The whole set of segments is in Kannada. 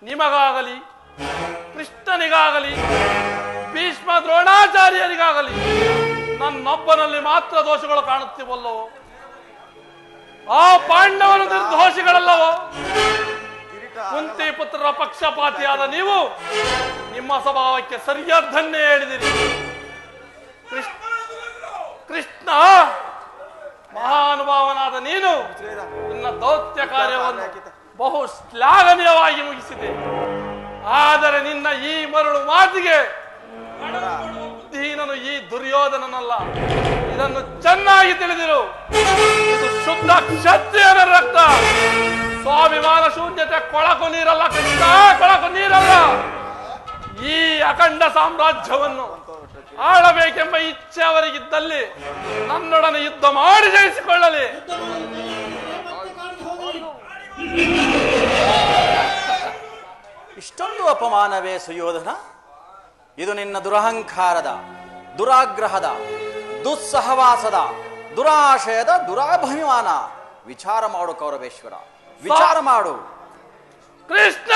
ನಿಮಗಾಗಲಿ, ಕೃಷ್ಣನಿಗಾಗಲಿ, ಭೀಷ್ಮ ದ್ರೋಣಾಚಾರ್ಯರಿಗಾಗಲಿ ನನ್ನೊಬ್ಬನಲ್ಲಿ ಮಾತ್ರ ದೋಷಗಳು ಕಾಣುತ್ತಿವಲ್ಲವೋ? ಆ ಪಾಂಡವನ ನಿರ್ದೋಷಿಗಳಲ್ಲವೋ? ಕುಂತಿ ಪುತ್ರರ ಪಕ್ಷಪಾತಿಯಾದ ನೀವು ನಿಮ್ಮ ಸ್ವಭಾವಕ್ಕೆ ಸರಿಯಾದ್ದನ್ನೇ ಹೇಳಿದಿರಿ. ಕೃಷ್ಣ ಮಹಾನುಭಾವನಾದ ನೀನು ನಿನ್ನ ದೌತ್ಯ ಕಾರ್ಯವನ್ನು ಬಹು ಶ್ಲಾಘನೀಯವಾಗಿ ಮುಗಿಸಿದೆ. ಆದರೆ ನಿನ್ನ ಈ ಮರಳು ಮಾತಿಗೆ ದೀನನು ಈ ದುರ್ಯೋಧನನಲ್ಲ, ಇದನ್ನು ಚೆನ್ನಾಗಿ ತಿಳಿದಿರು. ಇದು ಶುದ್ಧ ಕ್ಷತ್ರಿಯನ ರಕ್ತ. ಸ್ವಾಭಿಮಾನ ಶೂನ್ಯತೆ ಕೊಳಕು ನೀರಲ್ಲ ಕೃಷ್ಣ, ಕೊಳಕು ನೀರಲ್ಲ. ಈ ಅಖಂಡ ಸಾಮ್ರಾಜ್ಯವನ್ನು ಆಳಬೇಕೆಂಬ ಇಚ್ಛೆ ಅವರಿಗಿದ್ದಲ್ಲಿ ನನ್ನೊಡನೆ ಯುದ್ಧ ಮಾಡಿ ಜಯಿಸಿಕೊಳ್ಳಲಿ. ಇಷ್ಟೊಂದು ಅಪಮಾನವೇ ಸುಯೋಧನ? ಇದು ನಿನ್ನ ದುರಹಂಕಾರದ, ದುರಾಗ್ರಹದ, ದುಸ್ಸಹವಾಸದ, ದುರಾಶಯದ, ದುರಾಭಿಮಾನ. ವಿಚಾರ ಮಾಡು ಕೌರವೇಶ್ವರ, ವಿಚಾರ ಮಾಡು. ಕೃಷ್ಣ,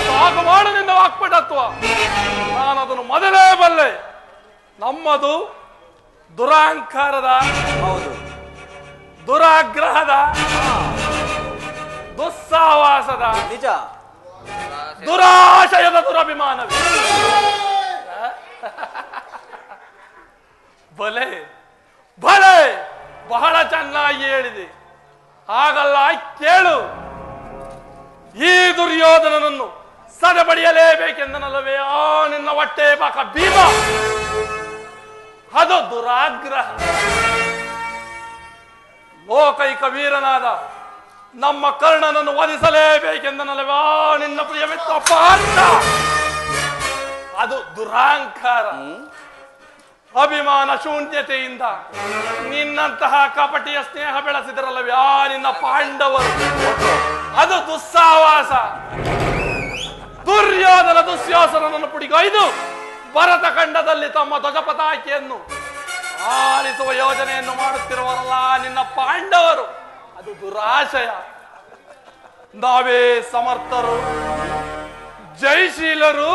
ಸಾಕು ಮಾಡು ನಿನ್ನ ವಾಕ್ಪಟತ್ವ. ನಾನು ಅದನ್ನು ಮೊದಲೇ ಬಲ್ಲೆ. ನಮ್ಮದು ದುರಹಂಕಾರದ, ಹೌದು, ದುರಾಗ್ರಹದ, ದುಸ್ಸಹವಾಸದ, ನಿಜ, ದುರಾಶಯದ ದುರಭಿಮಾನವೇ. ಬಲೆ ಬಲೆ, ಬಹಳ ಚೆನ್ನಾಗಿ ಹೇಳಿದೆ. ಹಾಗಲ್ಲ, ಕೇಳು. ಈ ದುರ್ಯೋಧನನನ್ನು ಸದೆಬಡಿಯಲೇಬೇಕೆಂದನಲ್ಲವೇ ಆ ನಿನ್ನ ಹೊಟ್ಟೆ ಪಾಕ ಭೀಮ. ಅದು ದುರಾಗ್ರಹ. ಲೋಕೈಕ ವೀರನಾದ ನಮ್ಮ ಕರ್ಣನನ್ನು ವಧಿಸಲೇಬೇಕೆಂದನಲ್ಲವೇ ಆ ನಿನ್ನ ಪ್ರಿಯ ಮಿತ್ರ ಪಾರ್ಥ. ಅದು ದುರಾಂಕಾರ. ಅಭಿಮಾನ ಶೂನ್ಯತೆಯಿಂದ ನಿನ್ನಂತಹ ಕಪಟಿಯ ಸ್ನೇಹ ಬೆಳೆಸಿದರಲ್ಲವೇ ಆ ನಿನ್ನ ಪಾಂಡವರು. ಅದು ದುಸ್ಸಾವಾಸ. ದುರ್ಯೋಧನ ದುಶ್ಯಾಸನನ್ನು ಪುಡಿಗೈದು ಭರತ ಖಂಡದಲ್ಲಿ ತಮ್ಮ ಧ್ವಜ ಪತಾಕೆಯನ್ನು ಆರಿಸುವ ಯೋಜನೆಯನ್ನು ಮಾಡುತ್ತಿರುವರಲ್ಲ ನಿನ್ನ ಪಾಂಡವರು. ಅದು ದುರಾಶಯ. ನಾವೇ ಸಮರ್ಥರು, ಜಯಶೀಲರು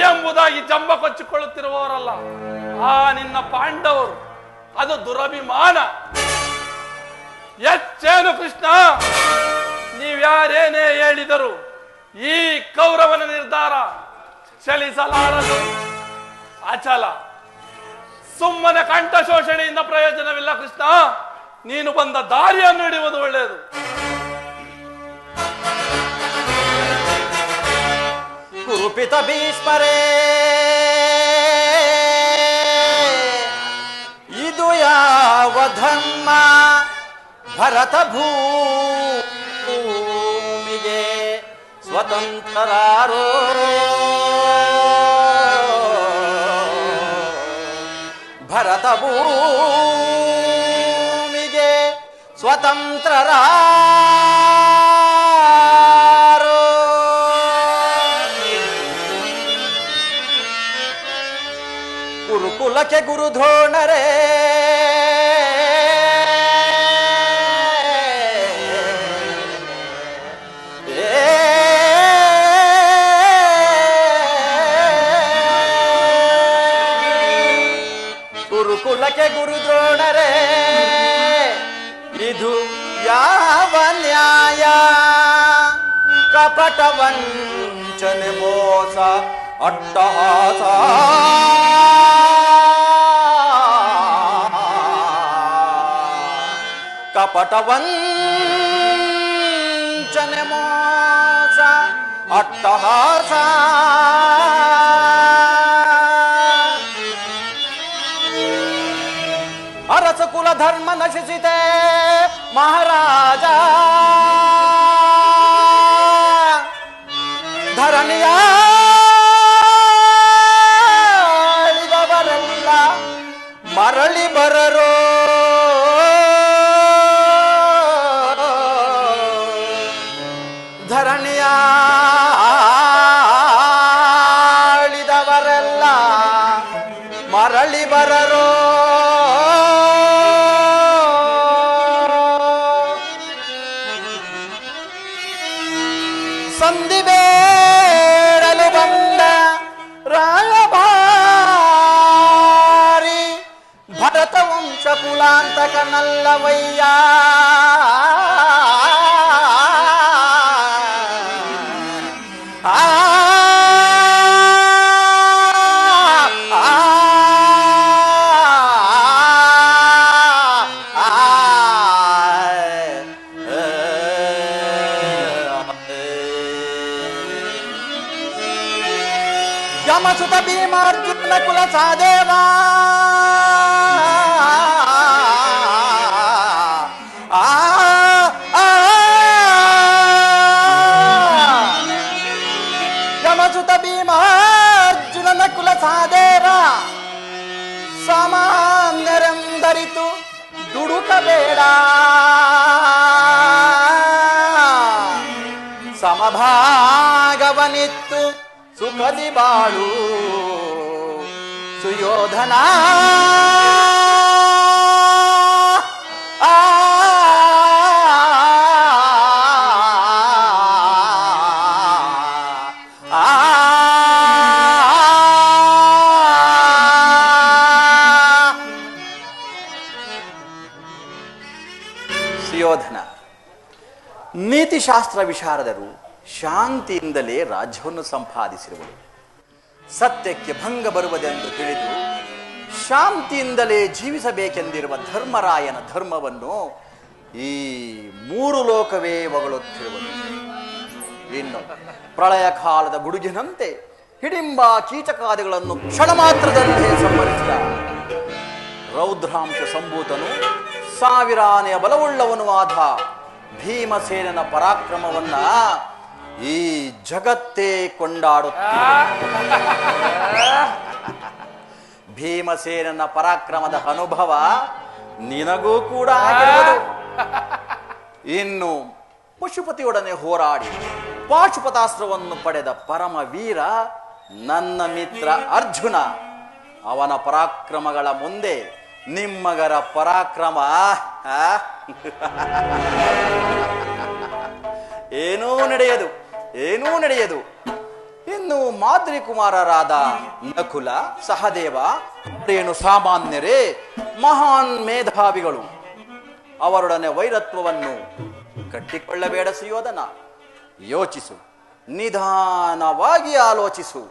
ಎಂಬುದಾಗಿ ಜಂಬ ಕೊಚ್ಚಿಕೊಳ್ಳುತ್ತಿರುವವರಲ್ಲ ಆ ನಿನ್ನ ಪಾಂಡವರು. ಅದು ದುರಭಿಮಾನ. ಹೆಚ್ಚೇನು ಕೃಷ್ಣ, ನೀವ್ಯಾರೇನೇ ಹೇಳಿದರು ಈ ಕೌರವನ ನಿರ್ಧಾರ ಚಲಿಸಲಾರದು, ಅಚಲ. ಸುಮ್ಮನೆ ಕಂಠ ಶೋಷಣೆಯಿಂದ ಪ್ರಯೋಜನವಿಲ್ಲ ಕೃಷ್ಣ. ನೀನು ಬಂದ ದಾರಿಯನ್ನು ಹಿಡಿಯುವುದು ಒಳ್ಳೆಯದು. ಕುರುಪಿತ ಭೀಷ್ಮರೇ, ಇದು ಯಾವ ಧರ್ಮ? ಭರತ ಭೂಮಿಗೆ ಸ್ವತಂತ್ರರಾರೋ? ಭರತ ಭೂಮಿಗೆ ಸ್ವತಂತ್ರರಾರೋ? ಗುರುಕುಲಕ್ಕೆ ಗುರುದ್ರೋಣರೇ, ಗುರುಕುಲಕ್ಕೆ ಗುರುದ್ರೋಣರೇ, ಇದು ಯಾವ ನ್ಯಾಯ? ಕಪಟ ವಂಚನೆ ಮೋಸ ಅಟ್ಟಹಾಸ, ಕಪಟ ವಂಚನೆ ಮೋಸ ಅಟ್ಟಹಾಸ. ಅರಸ ಕುಲ ಧರ್ಮ ನಶಿಸಿದೆ ಮಹಾರಾಜ, ಧರಣಿಯ ಆಳಿದವರೆಲ್ಲ ಮರಳಿ ಬರರೋ? ಧರಣಿಯ ಆಳಿದವರೆಲ್ಲ ಮರಳಿ ಬರರೋ? ಸಂಧಿ ಬೇಡಲು ಬಂದ ರಾಯಭಾರಿ ಭರತ ವಂಶ ಕುಲಾಂತಕನಲ್ಲವಯ್ಯ. ಯಮಸುತ ಭೀಮಾರ್ಜುನ ಕುಲ ಸಾದೇವ ಯಮಸುತ ಭೀಮಾರ್ಜುನನ ಕುಲ ಸಾದೇವ ಸಾಮಾನ್ಯರೆಂದರಿತು ದುಡುಕಬೇಡ. ಸಮಭಾಗವನಿತ್ತು ಸುಖದಿ ಬಾಳು ಸುಯೋಧನ. ಸುಯೋಧನ ನೀತಿಶಾಸ್ತ್ರ ವಿಶಾರದರು ಶಾಂತಿಯಿಂದಲೇ ರಾಜ್ಯವನ್ನು ಸಂಪಾದಿಸಿರುವರು. ಸತ್ಯಕ್ಕೆ ಭಂಗ ಬರುವುದೆಂದು ತಿಳಿದು ಶಾಂತಿಯಿಂದಲೇ ಜೀವಿಸಬೇಕೆಂದಿರುವ ಧರ್ಮರಾಯನ ಧರ್ಮವನ್ನು ಈ ಮೂರು ಲೋಕವೇ ಹೊಗಳುತ್ತಿರುವುದು. ಇನ್ನು ಪ್ರಳಯ ಕಾಲದ ಗುಡುಗಿನಂತೆ ಹಿಡಿಂಬ ಕೀಚಕಾದಿಗಳನ್ನು ಕ್ಷಣ ಮಾತ್ರದಲ್ಲೇ ಸಂಹರಿಸಿದ ರೌದ್ರಾಂಶ ಸಂಭೂತನು ಸಾವಿರಾನೆಯ ಬಲವುಳ್ಳವನು ಆದ ಭೀಮಸೇನನ ಪರಾಕ್ರಮವನ್ನ ಈ ಜಗತ್ತೇ ಕೊಂಡಾಡುತ್ತೆ. ಭೀಮಸೇನನ ಪರಾಕ್ರಮದ ಅನುಭವ ನಿನಗೂ ಕೂಡ ಆಗಿರುವುದು. ಇನ್ನು ಪಶುಪತಿಯೊಡನೆ ಹೋರಾಡಿ ಪಾಶುಪತಾಸ್ತ್ರವನ್ನು ಪಡೆದ ಪರಮ ವೀರ ನನ್ನ ಮಿತ್ರ ಅರ್ಜುನ. ಅವನ ಪರಾಕ್ರಮಗಳ ಮುಂದೆ ನಿಮ್ಮಗರ ಪರಾಕ್ರಮ ಏನೂ ನಡೆಯದು. ಇನ್ನು ಮಾದ್ರಿ ಕುಮಾರರಾದ ನಕುಲ ಸಹದೇವ ಏನು ಸಾಮಾನ್ಯರೇ, ಮಹಾನ್ ಮೇಧಾವಿಗಳು. ಅವರೊಡನೆ ವೈರತ್ವವನ್ನು ಕಟ್ಟಿಕೊಳ್ಳಬೇಡ ಸುಯೋಧನ. ಯೋಚಿಸು, ನಿಧಾನವಾಗಿ ಆಲೋಚಿಸು.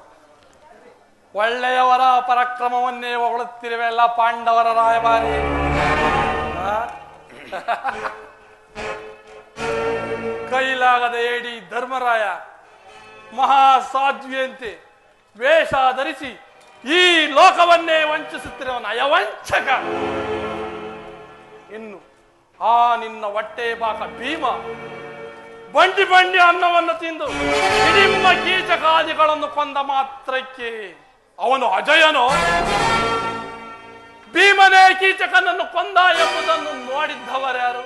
ಒಳ್ಳೆಯವರ ಪರಾಕ್ರಮವನ್ನೇ ಹೊಗಳುತ್ತಿರುವೆಲ್ಲ ಪಾಂಡವರ ರಾಯಭಾರಿ. ಕೈಲಾಗದ ಏಡಿ ಧರ್ಮರಾಯ ಮಹಾಸಾಧ್ವಿಯಂತೆ ವೇಷ ಧರಿಸಿ ಈ ಲೋಕವನ್ನೇ ವಂಚಿಸುತ್ತಿರುವ ನಯವಂಚಕ. ಇನ್ನು ಆ ನಿನ್ನ ಹೊಟ್ಟೆ ಬಾಕ ಭೀಮ ಬಂಡಿ ಅನ್ನವನ್ನು ತಿಂದು ಹಿಡಿಂಬ ಕೀಚಕಾದಿಗಳನ್ನು ಕೊಂದ ಮಾತ್ರಕ್ಕೆ ಅವನು ಅಜಯನೋ? ಭೀಮನೇ ಕೀಚಕನನ್ನು ಕೊಂದ ಎಂಬುದನ್ನು ನೋಡಿದ್ದವರ್ಯಾರು?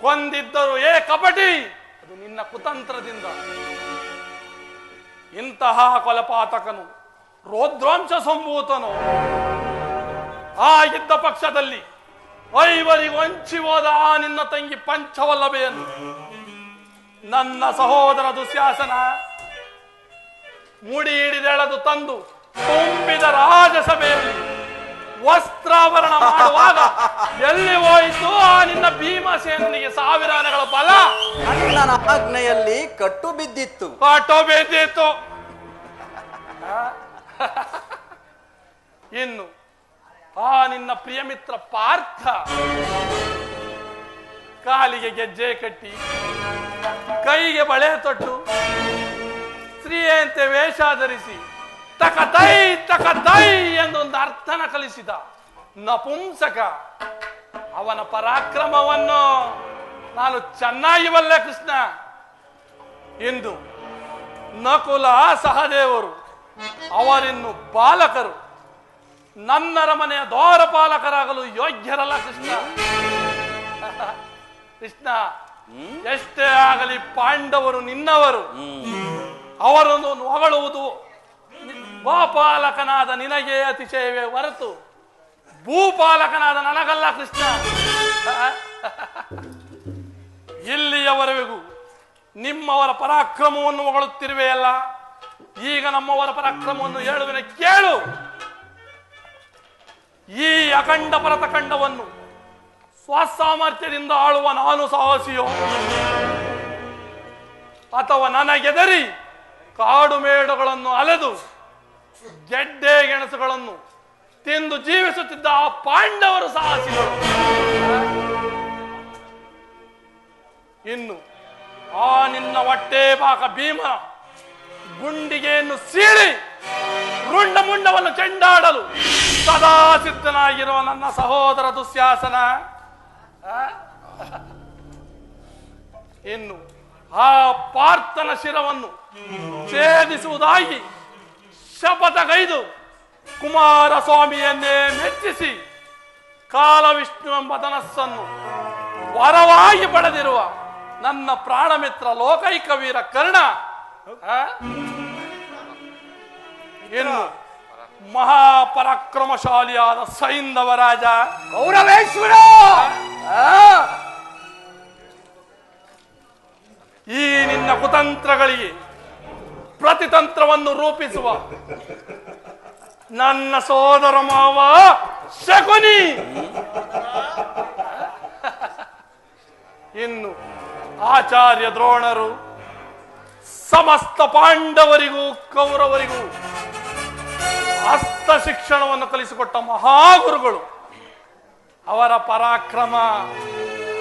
ಕೊಂದಿದ್ದರು ಏ ಕಪಟಿ, ಅದು ನಿನ್ನ ಕುತಂತ್ರದಿಂದ. ಇಂತಹ ಕೊಲಪಾತಕನು ರೌದ್ರಾಂಶ ಸಂಭೂತನು ಆಗಿದ್ದ ಪಕ್ಷದಲ್ಲಿ ಐವರಿಗೆ ವಂಚಿ ಹೋದ ಆ ನಿನ್ನ ತಂಗಿ ಪಂಚವಲ್ಲಭೆಯನ್ನು ನನ್ನ ಸಹೋದರ ದುಶ್ಯಾಸನ ಮುಡಿ ಹಿಡಿದೆಳೆದು ತಂದು ತುಂಬಿದ ರಾಜಸಭೆಯಲ್ಲಿ ವಸ್ತ್ರಾಭರಣ ಮಾಡುವಾಗ ಎಲ್ಲಿ ಹೋಯಿತು ಆ ನಿನ್ನ ಭೀಮಸೇನಿಗೆ ಸಾವಿರ ಆನೆಗಳ ಬಲ? ಅಣ್ಣನ ಆಜ್ಞೆಯಲ್ಲಿ ಕಟ್ಟು ಬಿದ್ದಿತ್ತು. ಇನ್ನು ಆ ನಿನ್ನ ಪ್ರಿಯ ಮಿತ್ರ ಪಾರ್ಥ ಕಾಲಿಗೆ ಗೆಜ್ಜೆ ಕಟ್ಟಿ ಕೈಗೆ ಬಳೆ ತೊಟ್ಟು ಸ್ತ್ರೀಯಂತೆ ವೇಷ ಧರಿಸಿ ತಕತೈ ಎಂದೊಂದು ಅರ್ಥನ ಕಲಿಸಿದ ನಪುಂಸಕ. ಅವನ ಪರಾಕ್ರಮವನ್ನು ನಾನು ಚೆನ್ನಾಗಿ ಬಲ್ಲೆ ಕೃಷ್ಣ. ಎಂದು ನಕುಲ ಸಹದೇವರು ಅವರಿನ್ನು ಬಾಲಕರು, ನನ್ನರ ಮನೆಯ ದ್ವಾರಪಾಲಕರಾಗಲು ಯೋಗ್ಯರಲ್ಲ ಕೃಷ್ಣ. ಕೃಷ್ಣ, ಎಷ್ಟೇ ಆಗಲಿ ಪಾಂಡವರು ನಿನ್ನವರು. ಅವರನ್ನು ಹೊಗಳುವುದು ಗೋಪಾಲಕನಾದ ನಿನಗೆ ಅತಿಶಯವೇ ಹೊರತು ಭೂಪಾಲಕನಾದ ನನಗಲ್ಲ ಕೃಷ್ಣ. ಇಲ್ಲಿಯವರೆಗೂ ನಿಮ್ಮವರ ಪರಾಕ್ರಮವನ್ನು ಹೊಗಳುತ್ತಿರುವೆಯಲ್ಲ, ಈಗ ನಮ್ಮವರ ಪರಾಕ್ರಮವನ್ನು ಹೇಳುವೆನೆ ಕೇಳು. ಈ ಅಖಂಡ ಪರತಖಂಡವನ್ನು ಸ್ವಸಾಮರ್ಥ್ಯದಿಂದ ಆಳುವ ನಾನು ಸಾಹಸಿಯೋ, ಅಥವಾ ನನಗೆದರಿ ಕಾಡು ಮೇಡುಗಳನ್ನು ಅಲೆದು ಗೆಡ್ಡೆ ಗೆಣಸುಗಳನ್ನು ತಿಂದು ಜೀವಿಸುತ್ತಿದ್ದ ಆ ಪಾಂಡವರು ಸಾಹಸಿಗಳು? ಇನ್ನು ಆ ನಿನ್ನ ಹೊಟ್ಟೆ ಪಾಕ ಭೀಮನ ಗುಂಡಿಗೆಯನ್ನು ಸೀಳಿ ರುಂಡ ಮುಂಡವನ್ನು ಚೆಂಡಾಡಲು ಸದಾ ಸಿದ್ಧನಾಗಿರುವ ನನ್ನ ಸಹೋದರ ದುಶ್ಯಾಸನ ಇನ್ನು ಆ ಪಾರ್ಥನ ಶಿರವನ್ನು ಛೇದಿಸುವುದಾಗಿ ಶಪಥಗೈದು ಕುಮಾರಸ್ವಾಮಿಯನ್ನೇ ಮೆಚ್ಚಿಸಿ ಕಾಲವಿಷ್ಣು ಎಂಬ ಧನಸ್ಸನ್ನು ವರವಾಗಿ ಪಡೆದಿರುವ ನನ್ನ ಪ್ರಾಣಮಿತ್ರ ಲೋಕೈಕ ವೀರ ಕರ್ಣ ಇನ್ನು ಮಹಾಪರಾಕ್ರಮಶಾಲಿಯಾದ ಸೈಂಧವ ರಾಜ ಗೌರವೇಶ್ವರ, ಈ ನಿನ್ನ ಕುತಂತ್ರಗಳಿಗೆ ಪ್ರತಿತಂತ್ರವನ್ನು ರೂಪಿಸುವ ನನ್ನ ಸೋದರ ಮಾವ ಶಕುನಿ ಇನ್ನು ಆಚಾರ್ಯ ದ್ರೋಣರು ಸಮಸ್ತ ಪಾಂಡವರಿಗೂ ಕೌರವರಿಗೂ ಹಸ್ತ ಶಿಕ್ಷಣವನ್ನು ಕಲಿಸಿಕೊಟ್ಟ ಮಹಾಗುರುಗಳು. ಅವರ ಪರಾಕ್ರಮ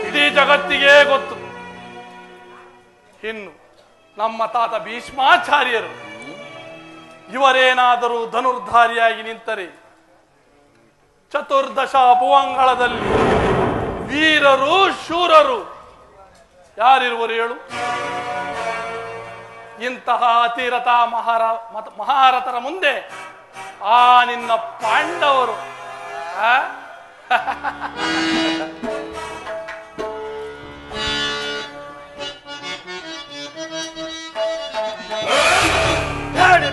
ಇಡೀ ಜಗತ್ತಿಗೆ ಗೊತ್ತು. ಇನ್ನು ನಮ್ಮ ತಾತ ಭೀಷ್ಮಾಚಾರ್ಯರು ಇವರೇನಾದರೂ ಧನುರ್ಧಾರಿಯಾಗಿ ನಿಂತರೆ ಚತುರ್ದಶ ಭುವಂಗಳದಲ್ಲಿ ವೀರರು ಶೂರರು ಯಾರಿರುವರು ಹೇಳು? ಇಂತಹ ಅತಿರಥ ಮಹಾರಥರ ಮುಂದೆ ಆ ನಿನ್ನ ಪಾಂಡವರು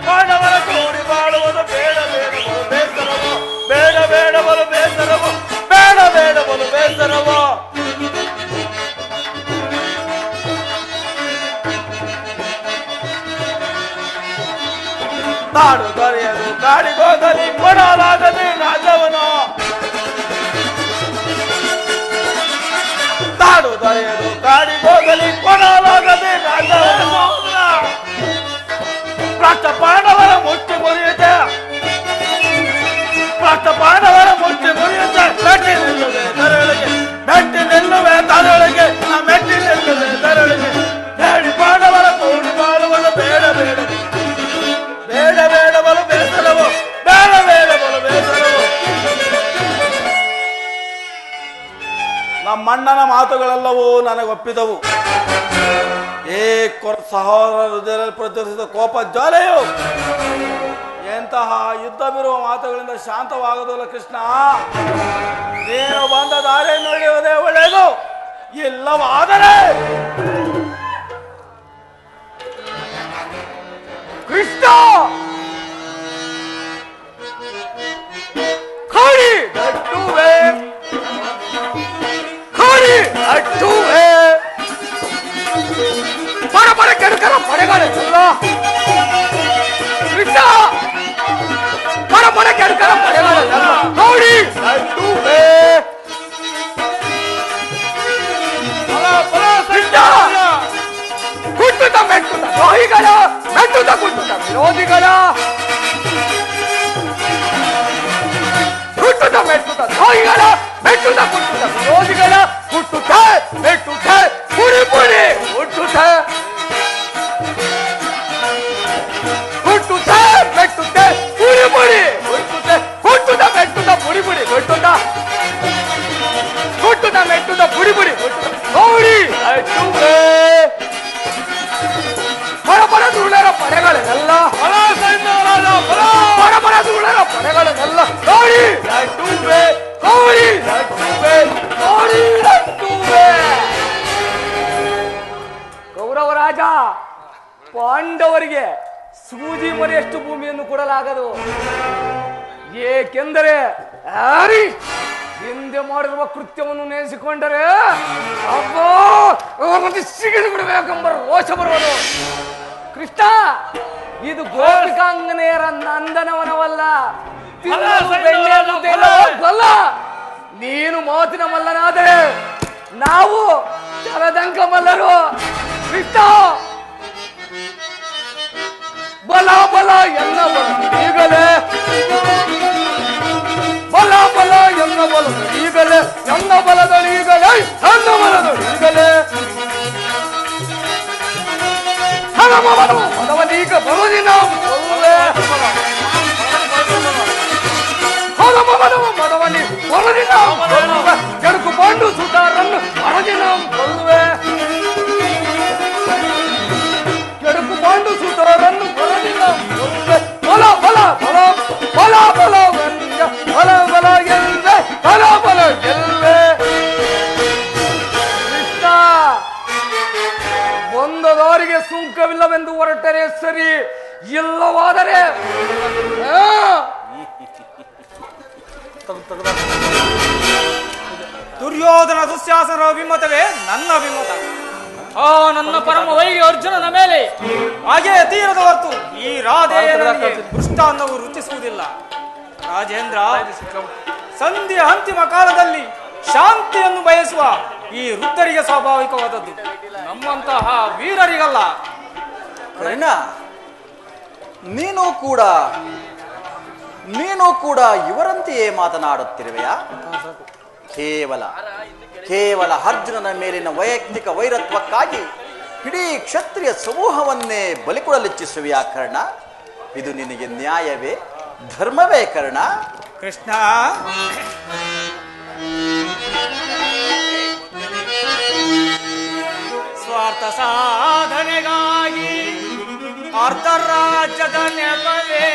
ಪಾಂಡವರ ಕೂಡಿ ಬಾಳುವುದು ಬೇಡ ಬೇಡವೋ ಬೇಸರವೋ, ಬೇಡ ಬೇಡವಲು ಬೇಸರವೋ, ಬೇಡ ಬೇಡವಲು ಬೇಸರವೋ. ನಾಡು ದೊರೆಯದು ಕಾಡಿಗೋಗಲಿ ಕೊಡಲಾಗದೆ ರಾಜವನು, ನಾಡು ದೊರೆಯದು ಕಾಡಿಗೋಗಲಿ ಕೊಡಲಾಗದೆ ರಾಜವನು. ಪ್ರಾಚ ಪಾಂಡವರ ಮುಚ್ಚಿ ಮುರಿಯುತ್ತೆ, ಪ್ರಾಚ ಪಾಂಡವರ ಮುಚ್ಚಿ ಮುರಿಯುತ್ತೆ. ಮೆಟ್ಟಿ ನಿಲ್ಲುವೆ ತರಳಿಗೆ, ಮೆಟ್ಟಿ ನಿಲ್ಲುವೆ ತರಳಿಗೆ, ಮೆಟ್ಟಿ ನಿಲ್ಲುವೆ ತರಳಿಗೆ. ಹೇಳಿ ಪಾಂಡವರ ಕೂಡಿ ಬಾಳುವುದು ಬೇಡ ಬೇಡ, ಬೇಡ ಬೇಡವಲು ಬೇಸರವೋ, ಬೇಡ ಬೇಡವಲು ಬೇಸರವೋ. ನಮ್ಮಣ್ಣನ ಮಾತುಗಳೆಲ್ಲವೂ ನನಗೊಪ್ಪಿದವು. ಸಹೋದರ ಹೃದಯದಲ್ಲಿ ಪ್ರಚರಿಸಿದ ಕೋಪ ಜ್ವಾಲೆಯು ಎಂತಹ ಯುದ್ಧ ಬಿರುವ ಮಾತುಗಳಿಂದ ಶಾಂತವಾಗುವುದಿಲ್ಲ ಕೃಷ್ಣ. ನೀನು ಬಂದ ದಾರಿ ನಡೆಯುವುದೇ ಒಳ್ಳೆಯದು. ಇಲ್ಲವಾದರೆ ಕೃಷ್ಣ ಖಾಡಿ ಅಟ್ಟುವೆ, ಖಾಡಿ ಅಟ್ಟುವೆ. ಬರ ಬರ ಕೆಡಕರ ಪಡೆಗಳೆಲ್ಲ ಕೃಷ್ಣ, ಬರ ಬರ ಕೆಡಕರ ಪಡೆಗಳೆಲ್ಲ ನೋಡಿ ಅಟ್ಟುವೆ. ಕೃಷ್ಣ ಕುಟ್ಟುತ್ತ ಮೆಟ್ಟುತ್ತ ದ್ರೋಹಿಗಳ, ಮೆಟ್ಟುತ್ತ ಕುಟ್ಟುತ್ತ ವಿರೋಧಿಗಳ, ಕುಟ್ಟುತ್ತ ಮೆಟ್ಟುತ್ತ ದ್ರೋಹಿಗಳ, ಮೆಟ್ಟುತ್ತ ಕುಟ್ಟುತ್ತ ವಿರೋಧಿಗಳ, ಕುಟ್ಟುತ್ತ ಮೆಟ್ಟುತ್ತ ಪುಡಿ ಪುಡಿ ಕುಟ್ಟುತ್ತ, ಕುಟ್ಟುತ್ತ ಮೆಟ್ಟುತ್ತ ಪುಡಿ ಪುಡಿ ಕುಟ್ಟುತ್ತ, ಕುಟ್ಟುತ್ತ ಮೆಟ್ಟುತ್ತ ಪುಡಿ ಪುಡಿ ಕುಟ್ಟುತ್ತ, ಕುಟ್ಟುತ್ತ ಮೆಟ್ಟುತ್ತ ಪುಡಿ ಪುಡಿ ಕುಟ್ಟುತ್ತ ನೋಡಿ ಅಟ್ಟುವೆ. ಬರಬರ ಧೂಳರ ಪಡೆಗಳನ್ನೆಲ್ಲ, ಬರಬರ ಧೂಳರ ಪಡೆಗಳನ್ನೆಲ್ಲ ನೋಡಿ ಅಟ್ಟುವೆ, ನೋಡಿ ಅಟ್ಟುವೆ, ನೋಡಿ ಅಟ್ಟುವೆ. ಕೌರವರಾಜ, ಪಾಂಡವರಿಗೆ ಸೂಜಿ ಮರಿಯಷ್ಟು ಭೂಮಿಯನ್ನು ಕೊಡಲಾಗದು. ಏಕೆಂದರೆ ಹಿಂದೆ ಮಾಡಿರುವ ಕೃತ್ಯವನ್ನು ನೆನೆಸಿಕೊಂಡರೆ ಅಬ್ಬೋ ಅವರನ್ನು ಸಿಗಿದು ಬಿಡಬೇಕೆಂಬ ರೋಷ ಬರುವುದು. ಕೃಷ್ಣ, ಇದು ಗೋಪಿಕಾಂಗನೆಯರ ನಂದನವನವಲ್ಲ, ಬೆಳ್ಳಿಯಲ್ಲ. ನೀನು ಮಾತಿನ ಮಲ್ಲನಾದರೆ ನಾವು ಚರದಂಕ ಮಲ್ಲರು. ಕೃಷ್ಣ, ಬಲ ಬಲ ಎಲ್ಲ ಬಲ ಈಗಲೇ, ಬಲ ಬಲ ಎಲ್ಲ ಬಲ ಈಗಲೇ, ನನ್ನ ಬಲದೀಗಲೇ, ನನ್ನ ಬಲದೀಗಲೇ ಮದವನೀಗ ಬರುವುದಿನ ಮದವನಿ ಬರುದಿನ ಕೆಡುಕು ಬಂಡು ಸುತಾರನ್ನು ಮರದಿನ ಕೊಲ್ಲುವೆ, ಕೆಡುಕು ಬಂಡು ಸುತಾರನ್ನು ಮರದಿನ ಕೊಲ್ಲುವೆ. ಬಲ ಬಲ ಬಲ ಬಲ ಬಲ ಬಲ ಬಲ ಗೆಲ್ವೆ, ಬಲ ಬಲ ಗೆಲ್ವೆ. ಕೃಷ್ಣ, ಒಂದದವರಿಗೆ ಸುಂಕವಿಲ್ಲವೆಂದು ಹೊರಟರೆ ಸರಿ, ಇಲ್ಲವಾದರೆ ದುರ್ಯೋಧನ ದುಶ್ಯಾಸನರ ಅಭಿಮತವೇ ನನ್ನ ಅಭಿಮತ. ಆ ನನ್ನ ಪರಮ ವೈರಿ ಅರ್ಜುನನ ಮೇಲೆ ಹಾಗೆ ತೀರದ ಹೊರತು ಈ ರಾಧೆಯರಿಗೆ ಮೃಷ್ಟಾನ್ನವು ರುಚಿಸುವುದಿಲ್ಲ. ರಾಜೇಂದ್ರ, ಸಂಧಿಯ ಅಂತಿಮ ಕಾಲದಲ್ಲಿ ಶಾಂತಿಯನ್ನು ಬಯಸುವ ಈ ವೃದ್ಧರಿಗೆ ಸ್ವಾಭಾವಿಕವಾದದ್ದು, ನಮ್ಮಂತಹ ವೀರರಿಗಲ್ಲ. ಕರ್ಣ, ನೀನು ಕೂಡ ಇವರಂತೆಯೇ ಮಾತನಾಡುತ್ತಿರುವೆಯಾ? ಕೇವಲ ಅರ್ಜುನನ ಮೇಲಿನ ವೈಯಕ್ತಿಕ ವೈರತ್ವಕ್ಕಾಗಿ ಇಡೀ ಕ್ಷತ್ರಿಯ ಸಮೂಹವನ್ನೇ ಬಲಿಕೊಡಲಿಚ್ಛಿಸುವೆಯಾ ಕರ್ಣ? ಇದು ನಿನಗೆ ನ್ಯಾಯವೇ, ಧರ್ಮವೇ ಕರ್ಣ? ಕೃಷ್ಣ, ಸ್ವಾರ್ಥ ಸಾಧನೆಗಾಗಿ ಅರ್ಧ ರಾಜ್ಯದ ನೆಪವೇ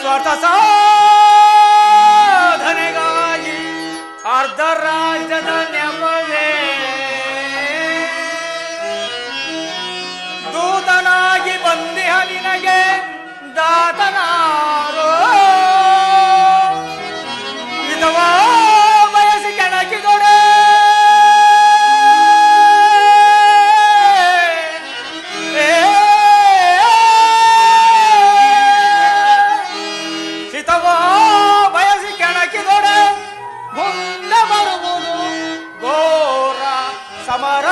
ಸ್ವಾರ್ಥ ಸಾಧನೆಗಾಗಿ ಅರ್ಧ ರಾಜ್ಯದ ನೆಪವೇ ದೂತನಾಗಿ ಬಂದಿಹ ನಿನಗೆ ದಾತನಾರೋ ವಿಧವಾ ಬಯಸಿ ಕೆಣಕಿದೊಡೆ ಹಿತವಾ ಬಯಸಿ ಕೆಣಕಿದೊಡೆ ಮುಂದೆ ಬರುವುದು ಘೋರ ಸಮರ.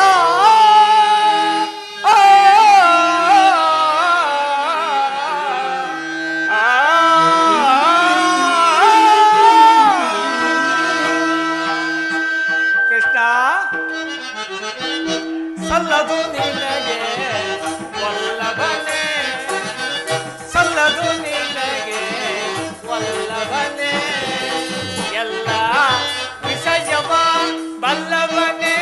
ಸಲ್ಲದು ನಿನಗೆ ವಲ್ಲಭನೆ, ಸಲ್ಲದು ನಿನಗೆ ವಲ್ಲಭನೆ, ಎಲ್ಲ ವಿಷಯವ ಬಲ್ಲವನೇ,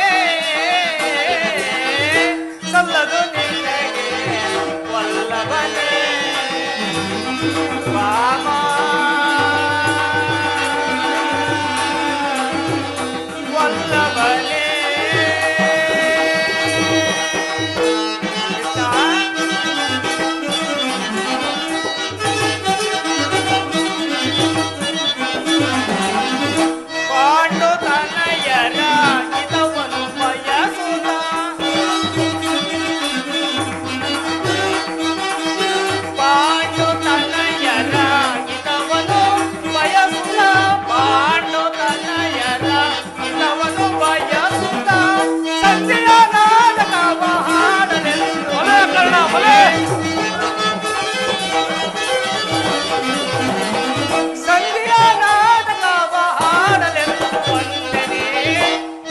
ಸಲ್ಲದು ನಿನಗೆ ವಲ್ಲಭನೆ. ವಾಮ ವಲ್ಲಭನೆ.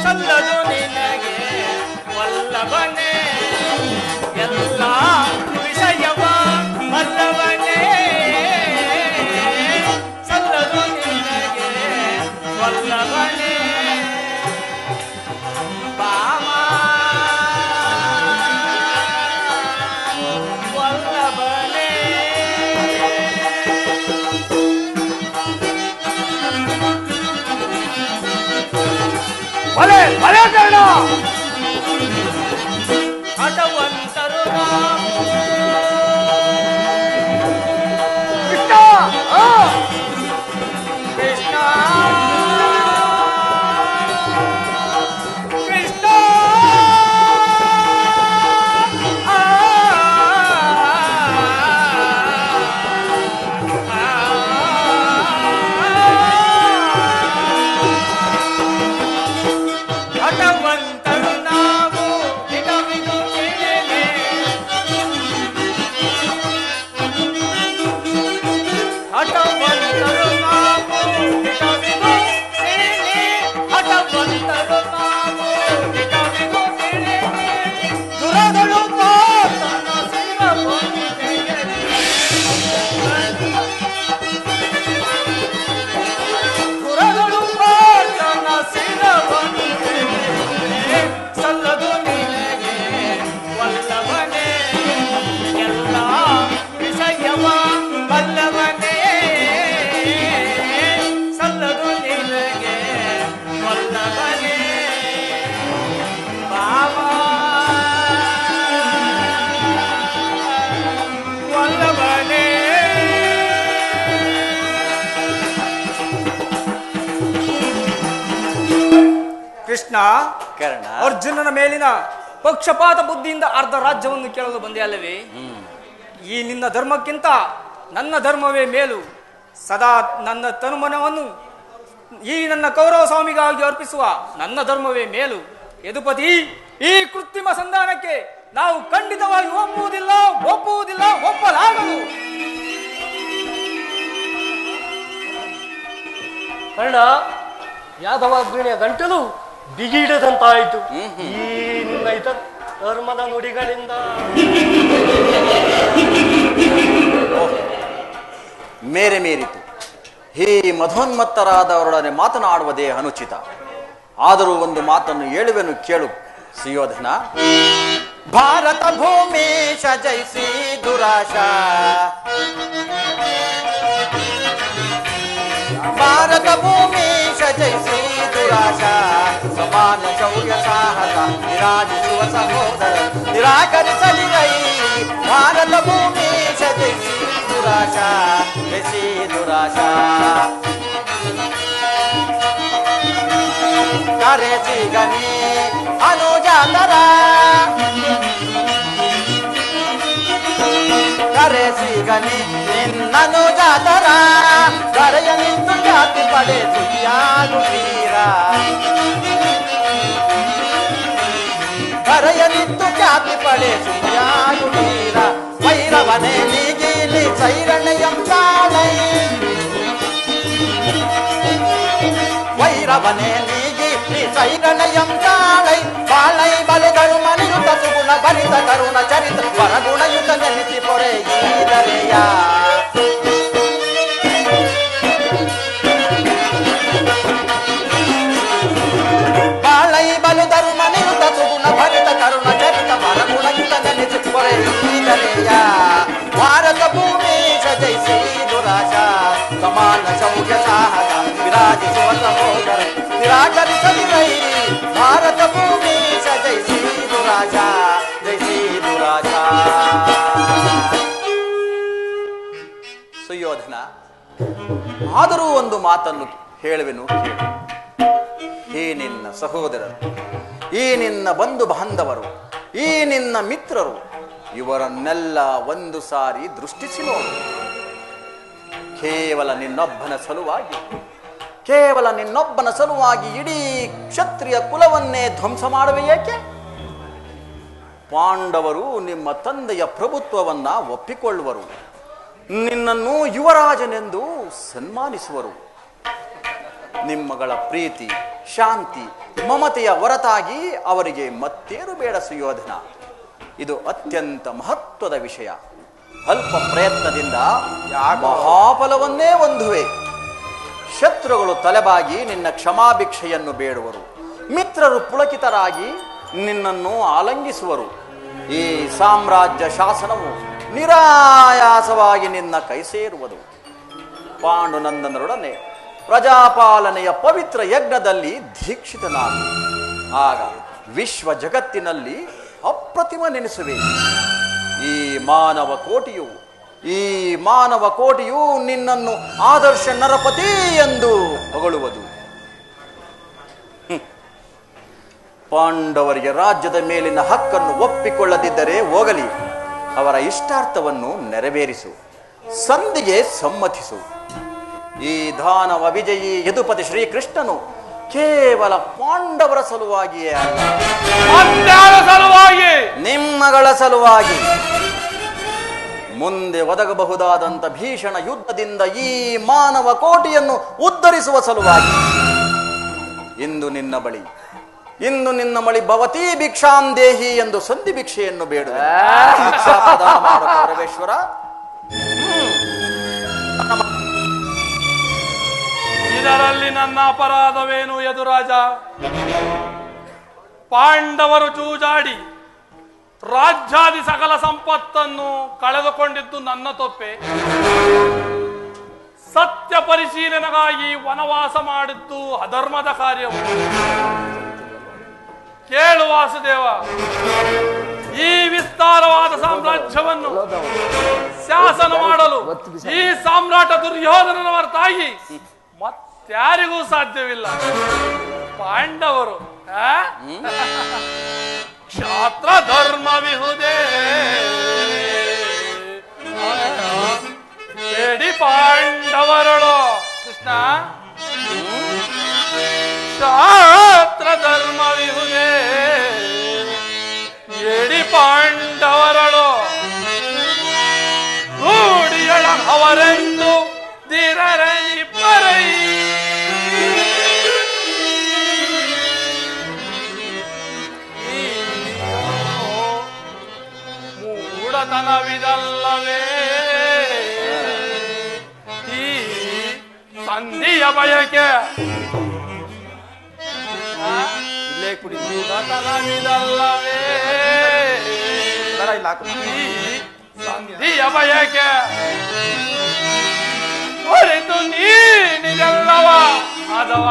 ಸಲ್ಲದು ನಿನಗೆ ವಲ್ಲಭನೆ, ಎಲ್ಲ ವಿಷಯವ ಬಲ್ಲವನೇ, ಸಲ್ಲದು ನಿನಗೆ ವಲ್ಲಭನೆ. ಬಾಮ ವಲ್ಲಭನೆ. ಭಲೆ ಭಲೆ ಕರ್ಣ, ಹಠವಂತರು ನಾವು ಬಂದರು ನಾವು ಹಿತವಿದು ತಿಳಿದೆ. ದುರದಳು ಪಾತನ ಶಿರವೊಂದೆಗೆ ದುರದಳು ಪಾತನ ಶಿರವೊಂದೆಗೆ ಸಲ್ಲದು ನಿನಗೆ ವಲ್ಲಭನೇ ಎಲ್ಲ ವಿಷಯವ ಬಲ್ಲವನೇ ಸಲ್ಲದು ನಿನಗೆ ವಲ್ಲಭನೇ ಬಾವ ವಲ್ಲಭನೇ. ಕೃಷ್ಣ, ಕರ್ಣ, ಅರ್ಜುನನ ಮೇಲಿನ ಪಕ್ಷಪಾತ ಬುದ್ಧಿಯಿಂದ ಅರ್ಧ ರಾಜ್ಯವನ್ನು ಕೇಳಲು ಬಂದೆ ಅಲ್ಲವೇ? ಈ ನಿನ್ನ ಧರ್ಮಕ್ಕಿಂತ ನನ್ನ ಧರ್ಮವೇ ಮೇಲು. ಸದಾ ನನ್ನ ತನುಮನವನ್ನು ಈ ನನ್ನ ಕೌರವ ಸ್ವಾಮಿಗಾಗಿ ಅರ್ಪಿಸುವ ನನ್ನ ಧರ್ಮವೇ ಮೇಲು. ಯದುಪತಿ, ಈ ಕೃತ್ರಿಮ ಸಂಧಾನಕ್ಕೆ ನಾವು ಖಂಡಿತವಾಗಿ ಒಪ್ಪುವುದಿಲ್ಲ, ಒಪ್ಪಲಾಗದು. ಕರ್ಣ, ಯಾದವಾಗ್ನಿಯ ಗಂಟಲು ಬಿಗಿಡದಂತಾಯಿತು ಈ ನಿನ್ನ ಧರ್ಮದ ನುಡಿಗಳಿಂದ. ಮೇರೆ ಮೀರಿತು. ಹೀ ಮಧೋನ್ಮತ್ತರಾದವರೊಡನೆ ಮಾತನಾಡುವುದೇ ಅನುಚಿತ. ಆದರೂ ಒಂದು ಮಾತನ್ನು ಹೇಳುವೆನು ಕೇಳು ಸುಯೋಧನ. ಭಾರತ ಭೂಮೀಶ ಜೈಸಿ ದುರಾಶಾ, ಭಾರತ ಭೂಮೀಶ ಜೈಸಿ ದುರಾಶಾ, ಸಮಾನ ಶೌರ್ಯ ಸಾಹಸ ನಿರಾಜಿಸುವ ಸಹೋದರ ನಿರಾಕರಿಸಲಿರೈ. ಭಾರತ ಭೂಮೀಶ ಜೈಸಿ ದುರಾಶಾ, ಜೈಸಿ ದುರಾಶಾ. ಕರೆಸಿ ಗನಿ ಅನುಜಾತರ, ಕರೆಸಿ ಗನಿ ನಿನ್ನನು ಜಾತರ, ಕರೆಯ ನಿಂತು ಜಾತಿ ಪಡೆ ಸುಖಿಯಾಗು ವೀರ, ಕರೆಯ ನಿಂತು ಜಾತಿ ಪಡೆ ಸುಖಿಯಾಗು ವೀರ. ವೈರವನೇ ನೀಗಿಲಿ ಸೈರಣೆಯಂ ತಾಳೈ, ವೈರವನೇ ನೀಗಿ ಸೈರಣೆಯಂ ತಾಳೈ. ಬಾಳೈ ಬಲುದರು ಮನಿಯುತ ಸುಗುಣ ಭರಿತ ಕರುಣ ಚರಿತ ವರಗುಣಯುತ ನೆನೆಸಿ ಪೊರೆ ಈದರೆಯ. ಬಾಳೈ ಬಲುದರು ಮನಿಯುತ ಸುಗುಣ ಭರಿತ ಕರುಣ ಚರಿತ ವರಗುಣಯುತ ನೆನೆಸಿ ಪೊರೆ ಈದರೆಯ. ಭಾರತ ಭೂಮೀಶ ಜೈಸಿ ದುರಾಶಾ, ಸಮಾನ ಶೌರ್ಯ ಸಾಹಸ ವಿರಾಜಿಸುವ ಸಹೋದರ ನಿರಾಕರಿಸಲಿರೈ. ಭಾರತ ಭೂಮೀಶ ಜೈಸಿ ದುರಾಶಾ, ಜೈಸಿ ದುರಾಶಾ. ಸುಯೋಧನ, ಆದರೂ ಒಂದು ಮಾತನ್ನು ಹೇಳುವೆನು ಕೇಳು. ಈ ನಿನ್ನ ಸಹೋದರರು, ಈ ನಿನ್ನ ಬಂಧು ಬಾಂಧವರು, ಈ ನಿನ್ನ ಮಿತ್ರರು, ಇವರನ್ನೆಲ್ಲ ಒಂದು ಸಾರಿ ದೃಷ್ಟಿಸಿ ನೋಡು. ಕೇವಲ ನಿನ್ನೊಬ್ಬನ ಸಲುವಾಗಿ ಇಡೀ ಕ್ಷತ್ರಿಯ ಕುಲವನ್ನೇ ಧ್ವಂಸ ಮಾಡುವೆ ಏಕೆ? ಪಾಂಡವರು ನಿಮ್ಮ ತಂದೆಯ ಪ್ರಭುತ್ವವನ್ನ ಒಪ್ಪಿಕೊಳ್ಳುವರು, ನಿನ್ನನ್ನು ಯುವರಾಜನೆಂದು ಸನ್ಮಾನಿಸುವರು. ನಿಮ್ಮಗಳ ಪ್ರೀತಿ, ಶಾಂತಿ, ಮಮತೆಯ ಹೊರತಾಗಿ ಅವರಿಗೆ ಮತ್ತೇನು ಬೇಡ ಸುಯೋಧನ. ಇದು ಅತ್ಯಂತ ಮಹತ್ವದ ವಿಷಯ. ಅಲ್ಪ ಪ್ರಯತ್ನದಿಂದ ಮಹಾಫಲವನ್ನೇ ಹೊಂದುವೆ. ಶತ್ರುಗಳು ತಲೆಬಾಗಿ ನಿನ್ನ ಕ್ಷಮಾಭಿಕ್ಷೆಯನ್ನು ಬೇಡುವರು, ಮಿತ್ರರು ಪುಳಕಿತರಾಗಿ ನಿನ್ನನ್ನು ಆಲಂಗಿಸುವರು. ಈ ಸಾಮ್ರಾಜ್ಯ ಶಾಸನವು ನಿರಾಯಾಸವಾಗಿ ನಿನ್ನ ಕೈ ಸೇರುವುದು. ಪಾಂಡುನಂದನರೊಡನೆ ಪ್ರಜಾಪಾಲನೆಯ ಪವಿತ್ರ ಯಜ್ಞದಲ್ಲಿ ದೀಕ್ಷಿತನಾದ ಆಗ ವಿಶ್ವ ಜಗತ್ತಿನಲ್ಲಿ ಅಪ್ರತಿಮ ನೆನೆಸುವೆ. ಈ ಮಾನವ ಕೋಟಿಯು ನಿನ್ನನ್ನು ಆದರ್ಶ ನರಪತಿ ಎಂದು ಹೊಗಳುವುದು. ಪಾಂಡವರಿಗೆ ರಾಜ್ಯದ ಮೇಲಿನ ಹಕ್ಕನ್ನು ಒಪ್ಪಿಕೊಳ್ಳದಿದ್ದರೆ ಹೋಗಲಿ, ಅವರ ಇಷ್ಟಾರ್ಥವನ್ನು ನೆರವೇರಿಸು, ಸಂಧಿಗೆ ಸಮ್ಮತಿಸು. ಈ ದಾನವ ವಿಜಯಿ ಯದುಪತಿ ಶ್ರೀಕೃಷ್ಣನು ಕೇವಲ ಪಾಂಡವರ ಸಲುವಾಗಿಯೇ ಅಲ್ಲ, ಸಲುವಾಗಿ, ನಿಮ್ಮಗಳ ಸಲುವಾಗಿ, ಮುಂದೆ ಒದಗಬಹುದಾದಂಥ ಭೀಷಣ ಯುದ್ಧದಿಂದ ಈ ಮಾನವ ಕೋಟಿಯನ್ನು ಉದ್ಧರಿಸುವ ಸಲುವಾಗಿ ಇಂದು ನಿನ್ನ ಬಳಿ ಭವತಿ ಭಿಕ್ಷಾಂದೇಹಿ ಎಂದು ಸಂಧಿ ಭಿಕ್ಷೆಯನ್ನು ಬೇಡುವೆ. ಭಿಕ್ಷಾ ಪ್ರದಾನ ಮಾಡು ಕೌರವೇಶ್ವರ. ಇದರಲ್ಲಿ ನನ್ನ ಅಪರಾಧವೇನು ಯದುರಾಜ? ಪಾಂಡವರು ಜೂಜಾಡಿ ರಾಜ್ಯಾದಿ ಸಕಲ ಸಂಪತ್ತನ್ನು ಕಳೆದುಕೊಂಡಿದ್ದು ನನ್ನ ತಪ್ಪೆ. ಸತ್ಯ ಪರಿಶೀಲನೆಗಾಗಿ ವನವಾಸ ಮಾಡಿದ್ದು ಅಧರ್ಮದ ಕಾರ್ಯವು. ಕೇಳು ವಾಸುದೇವ, ಈ ವಿಸ್ತಾರವಾದ ಸಾಮ್ರಾಜ್ಯವನ್ನು ಶಾಸನ ಮಾಡಲು ಈ ಸಾಮ್ರಾಟ ದುರ್ಯೋಧನನ ಹೊರತಾಗಿ ಮತ್ಯಾರಿಗೂ ಸಾಧ್ಯವಿಲ್ಲ. ಪಾಂಡವರು ಕ್ಷಾತ್ರ ಧರ್ಮವಿಹುದೇ ಎಡಿ ಪಾಂಡವರಳು ಕೃಷ್ಣ. ಕ್ಷಾತ್ರ ಧರ್ಮವಿಹುದೇ ಎಡಿ ಪಾಂಡವರಳು ರೂಢಿಗಳ ಅವರೆಂದು ದಿರರೈ ಮೂಢತನವಿದಲ್ಲವೇ ಈ ಸಂಧಿಯ ಬಯಕೆ? ಮೂಢತನವಿದಲ್ಲವೇ ಈ ಸಂಧಿಯ ಬಯಕೆ? ಹೊರತು ನೀನಿದಲ್ಲವ ಮಾಧವ,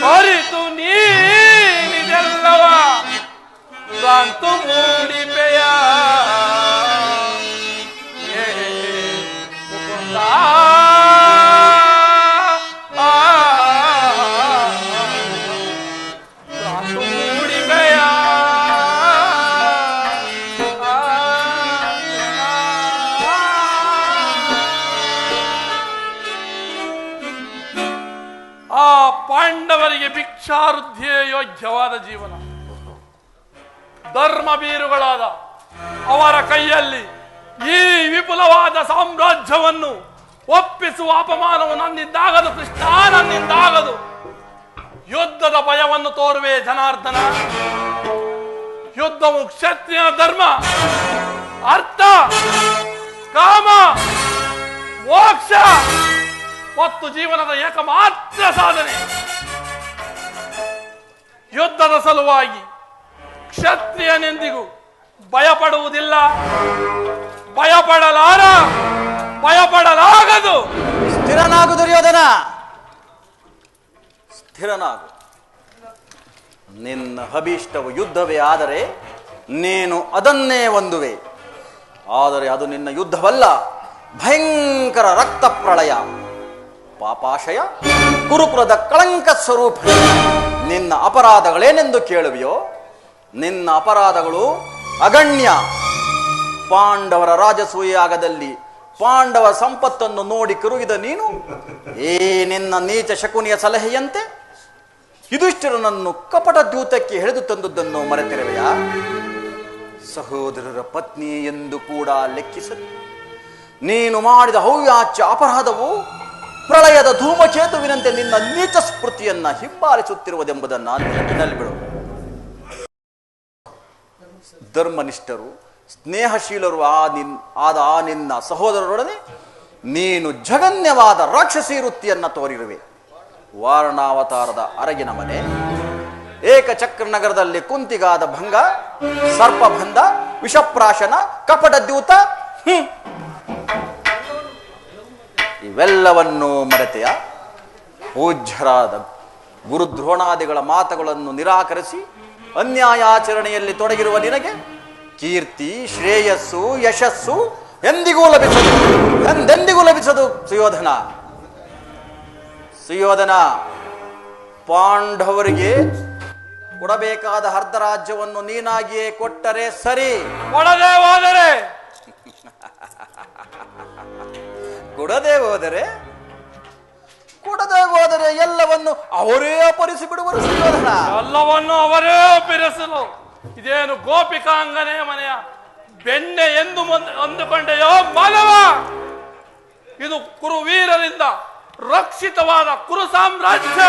ಹೊರತು ನೀನಿದಲ್ಲವ ಭ್ರಾಂತು ಮೂಡಿಪೆಯ ಮುಕುಂದ. ಭ್ರಾಂತು ಮೂಡಿಪೆಯ ಆ ಪಾಂಡವರಿಗೆ ಭಿಕ್ಷಾವೃದ್ಧಿಯೇ ಯೋಗ್ಯವಾದ ಜೀವನ. ಧರ್ಮ ಬೀರುಗಳಾದ ಅವರ ಕೈಯಲ್ಲಿ ಈ ವಿಪುಲವಾದ ಸಾಮ್ರಾಜ್ಯವನ್ನು ಒಪ್ಪಿಸುವ ಅಪಮಾನವು ನನ್ನಿಂದಾಗದು ಕೃಷ್ಣ, ನನ್ನಿಂದಾಗದು. ಯುದ್ಧದ ಭಯವನ್ನು ತೋರುವೆ ಜನಾರ್ದನ. ಯುದ್ಧವು ಕ್ಷತ್ರಿಯ ಧರ್ಮ, ಅರ್ಥ, ಕಾಮ, ಮೋಕ್ಷ ಮತ್ತು ಜೀವನದ ಏಕಮಾತ್ರ ಸಾಧನೆ. ಯುದ್ಧದ ಸಲುವಾಗಿ ಕ್ಷತ್ರಿಯನೆಂದಿಗೂ ಭಯಪಡುವುದಿಲ್ಲ, ಭಯಪಡಲಾರ, ಭಯಪಡಲಾಗದು. ಸ್ಥಿರನಾಗು ದುರ್ಯೋಧನ, ಸ್ಥಿರನಾಗು. ನಿನ್ನ ಅಭೀಷ್ಟವು ಯುದ್ಧವೇ ಆದರೆ ನೀನು ಅದನ್ನೇ ಹೊಂದುವೆ. ಆದರೆ ಅದು ನಿನ್ನ ಯುದ್ಧವಲ್ಲ, ಭಯಂಕರ ರಕ್ತ ಪ್ರಳಯ, ಪಾಪಾಶಯ, ಗುರುಕುಲದ ಕಳಂಕ ಸ್ವರೂಪ. ನಿನ್ನ ಅಪರಾಧಗಳೇನೆಂದು ಕೇಳುವೆಯೋ? ನಿನ್ನ ಅಪರಾಧಗಳು ಅಗಣ್ಯ. ಪಾಂಡವರ ರಾಜಸೂಯಾಗದಲ್ಲಿ ಪಾಂಡವ ಸಂಪತ್ತನ್ನು ನೋಡಿ ಕರುಗಿದ ನೀನು ಏ ನಿನ್ನ ನೀಚ ಶಕುನಿಯ ಸಲಹೆಯಂತೆ ಯುಧಿಷ್ಠಿರನನ್ನು ಕಪಟ ದ್ಯೂತಕ್ಕೆ ಎಳೆದು ತಂದುದನ್ನು ಮರೆತಿರುವೆಯಾ? ಸಹೋದರರ ಪತ್ನಿ ಎಂದು ಕೂಡ ಲೆಕ್ಕಿಸದು ನೀನು ಮಾಡಿದ ಹವ್ಯಾಚ್ಯ ಅಪರಾಧವು ಪ್ರಳಯದ ಧೂಮಕೇತುವಿನಂತೆ ನಿನ್ನ ನೀಚ ಸ್ಫೂರ್ತಿಯನ್ನ ಹಿಂಬಾಲಿಸುತ್ತಿರುವುದೆಂಬುದನ್ನು ನೆನಪಿನಲ್ಲಿ ಬಿಡು. ಧರ್ಮನಿಷ್ಠರು ಸ್ನೇಹಶೀಲರು ಆದ ಆ ನಿನ್ನ ಸಹೋದರರೊಡನೆ ನೀನು ಜಗನ್ಯವಾದ ರಾಕ್ಷಸಿ ವೃತ್ತಿಯನ್ನ ತೋರಿರುವೆ. ವಾರಣಾವತಾರದ ಅರಗಿನ ಮನೆ, ಏಕಚಕ್ರ ನಗರದಲ್ಲಿ ಕುಂತಿಗಾದ ಭಂಗ, ಸರ್ಪಬಂಧ, ವಿಷಪ್ರಾಶನ, ಕಪಟ ದ್ಯೂತ, ಇವೆಲ್ಲವನ್ನೂ ಮರೆತೆಯ? ಪೂಜ್ಯರಾದ ಗುರುದ್ರೋಣಾದಿಗಳ ಮಾತುಗಳನ್ನು ನಿರಾಕರಿಸಿ ಅನ್ಯಾಯಾಚರಣೆಯಲ್ಲಿ ತೊಡಗಿರುವ ನಿನಗೆ ಕೀರ್ತಿ, ಶ್ರೇಯಸ್ಸು, ಯಶಸ್ಸು ಎಂದೆಂದಿಗೂ ಲಭಿಸದು. ಸುಯೋಧನ, ಪಾಂಡವರಿಗೆ ಕೊಡಬೇಕಾದ ಅರ್ಧ ರಾಜ್ಯವನ್ನು ನೀನಾಗಿಯೇ ಕೊಟ್ಟರೆ ಸರಿ. ಕೊಡದೆ ಹೋದರೆ ಎಲ್ಲವನ್ನು ಅವರೇ ಅಪರಿಸಿ ಬಿಡುವರು. ಸುಯೋಧನ, ಎಲ್ಲವನ್ನು ಅವರೇ ಅಪರಿಸಲು ಇದೇನು ಗೋಪಿಕಾಂಗನೆಯ ಮನೆಯ ಬೆಣ್ಣೆ ಎಂದು ಅಂದುಕೊಂಡೆಯೋ ಮಾನವ? ಇದು ಕುರುವೀರರಿಂದ ರಕ್ಷಿತವಾದ ಕುರು ಸಾಮ್ರಾಜ್ಯ.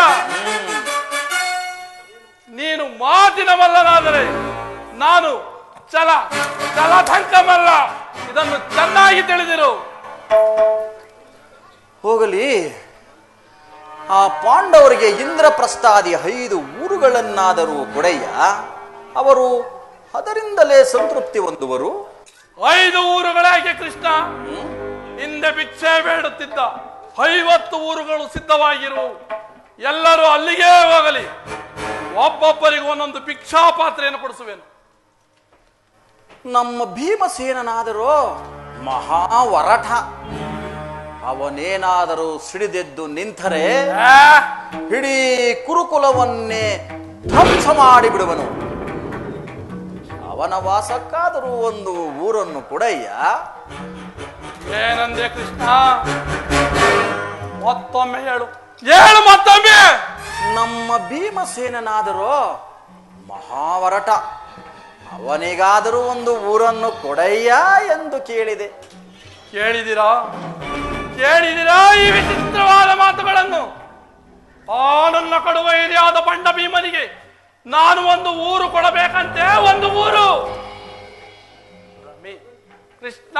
ನೀನು ಮಾತಿನ ಮಲ್ಲನಾದರೆ ನಾನು ಜಲಧಂಕಮಲ್ಲ. ಇದನ್ನು ಚೆನ್ನಾಗಿ ತಿಳಿದಿರು. ಹೋಗಲಿ, ಆ ಪಾಂಡವರಿಗೆ ಇಂದ್ರಪ್ರಸ್ಥಾದಿ 5 ಊರುಗಳನ್ನಾದರೂ ಕೊಡೆಯ, ಅವರು ಅದರಿಂದಲೇ ಸಂತೃಪ್ತಿ ಹೊಂದುವರು. 5 ಊರುಗಳಾಗೆ ಕೃಷ್ಣ? ಹಿಂದೆ ಭಿಕ್ಷೆ ಬೇಡುತ್ತಿದ್ದ 50 ಊರುಗಳು ಸಿದ್ಧವಾಗಿರುವು. ಎಲ್ಲರೂ ಅಲ್ಲಿಗೇ ಹೋಗಲಿ. ಒಬ್ಬೊಬ್ಬರಿಗೂ ಒಂದೊಂದು ಭಿಕ್ಷಾ ಪಾತ್ರೆಯನ್ನು ಕೊಡಿಸುವೆನು. ನಮ್ಮ ಭೀಮಸೇನನಾದರೂ ಮಹಾವರಠ. ಅವನೇನಾದರೂ ಸಿಡಿದೆದ್ದು ನಿಂತರೆ ಇಡೀ ಕುರುಕುಲವನ್ನೇ ಧ್ವಂಸ ಮಾಡಿಬಿಡುವನು. ಅವನ ವಾಸಕ್ಕಾದರೂ ಒಂದು ಊರನ್ನು ಕೊಡಯ್ಯ. ಏನಂದೆ ಕೃಷ್ಣ? ಮತ್ತೊಮ್ಮೆ ಹೇಳು, ಮತ್ತೊಮ್ಮೆ. ನಮ್ಮ ಭೀಮಸೇನನಾದರೂ ಮಹಾವರಟ, ಅವನಿಗಾದರೂ ಒಂದು ಊರನ್ನು ಕೊಡಯ್ಯ ಎಂದು ಕೇಳಿದೆ. ಕೇಳಿದಿರಾ ಈ ವಿಚಿತ್ರವಾದ ಮಾತುಗಳನ್ನು? ಆ ನನ್ನ ಕಡುವ ಹಿರಿಯಾದ ಬಂಡ ಭೀಮನಿಗೆ ನಾನು ಒಂದು ಊರು ಕೊಡಬೇಕಂತೆ? ಒಂದು ಊರು? ಭ್ರಮೆ ಕೃಷ್ಣ,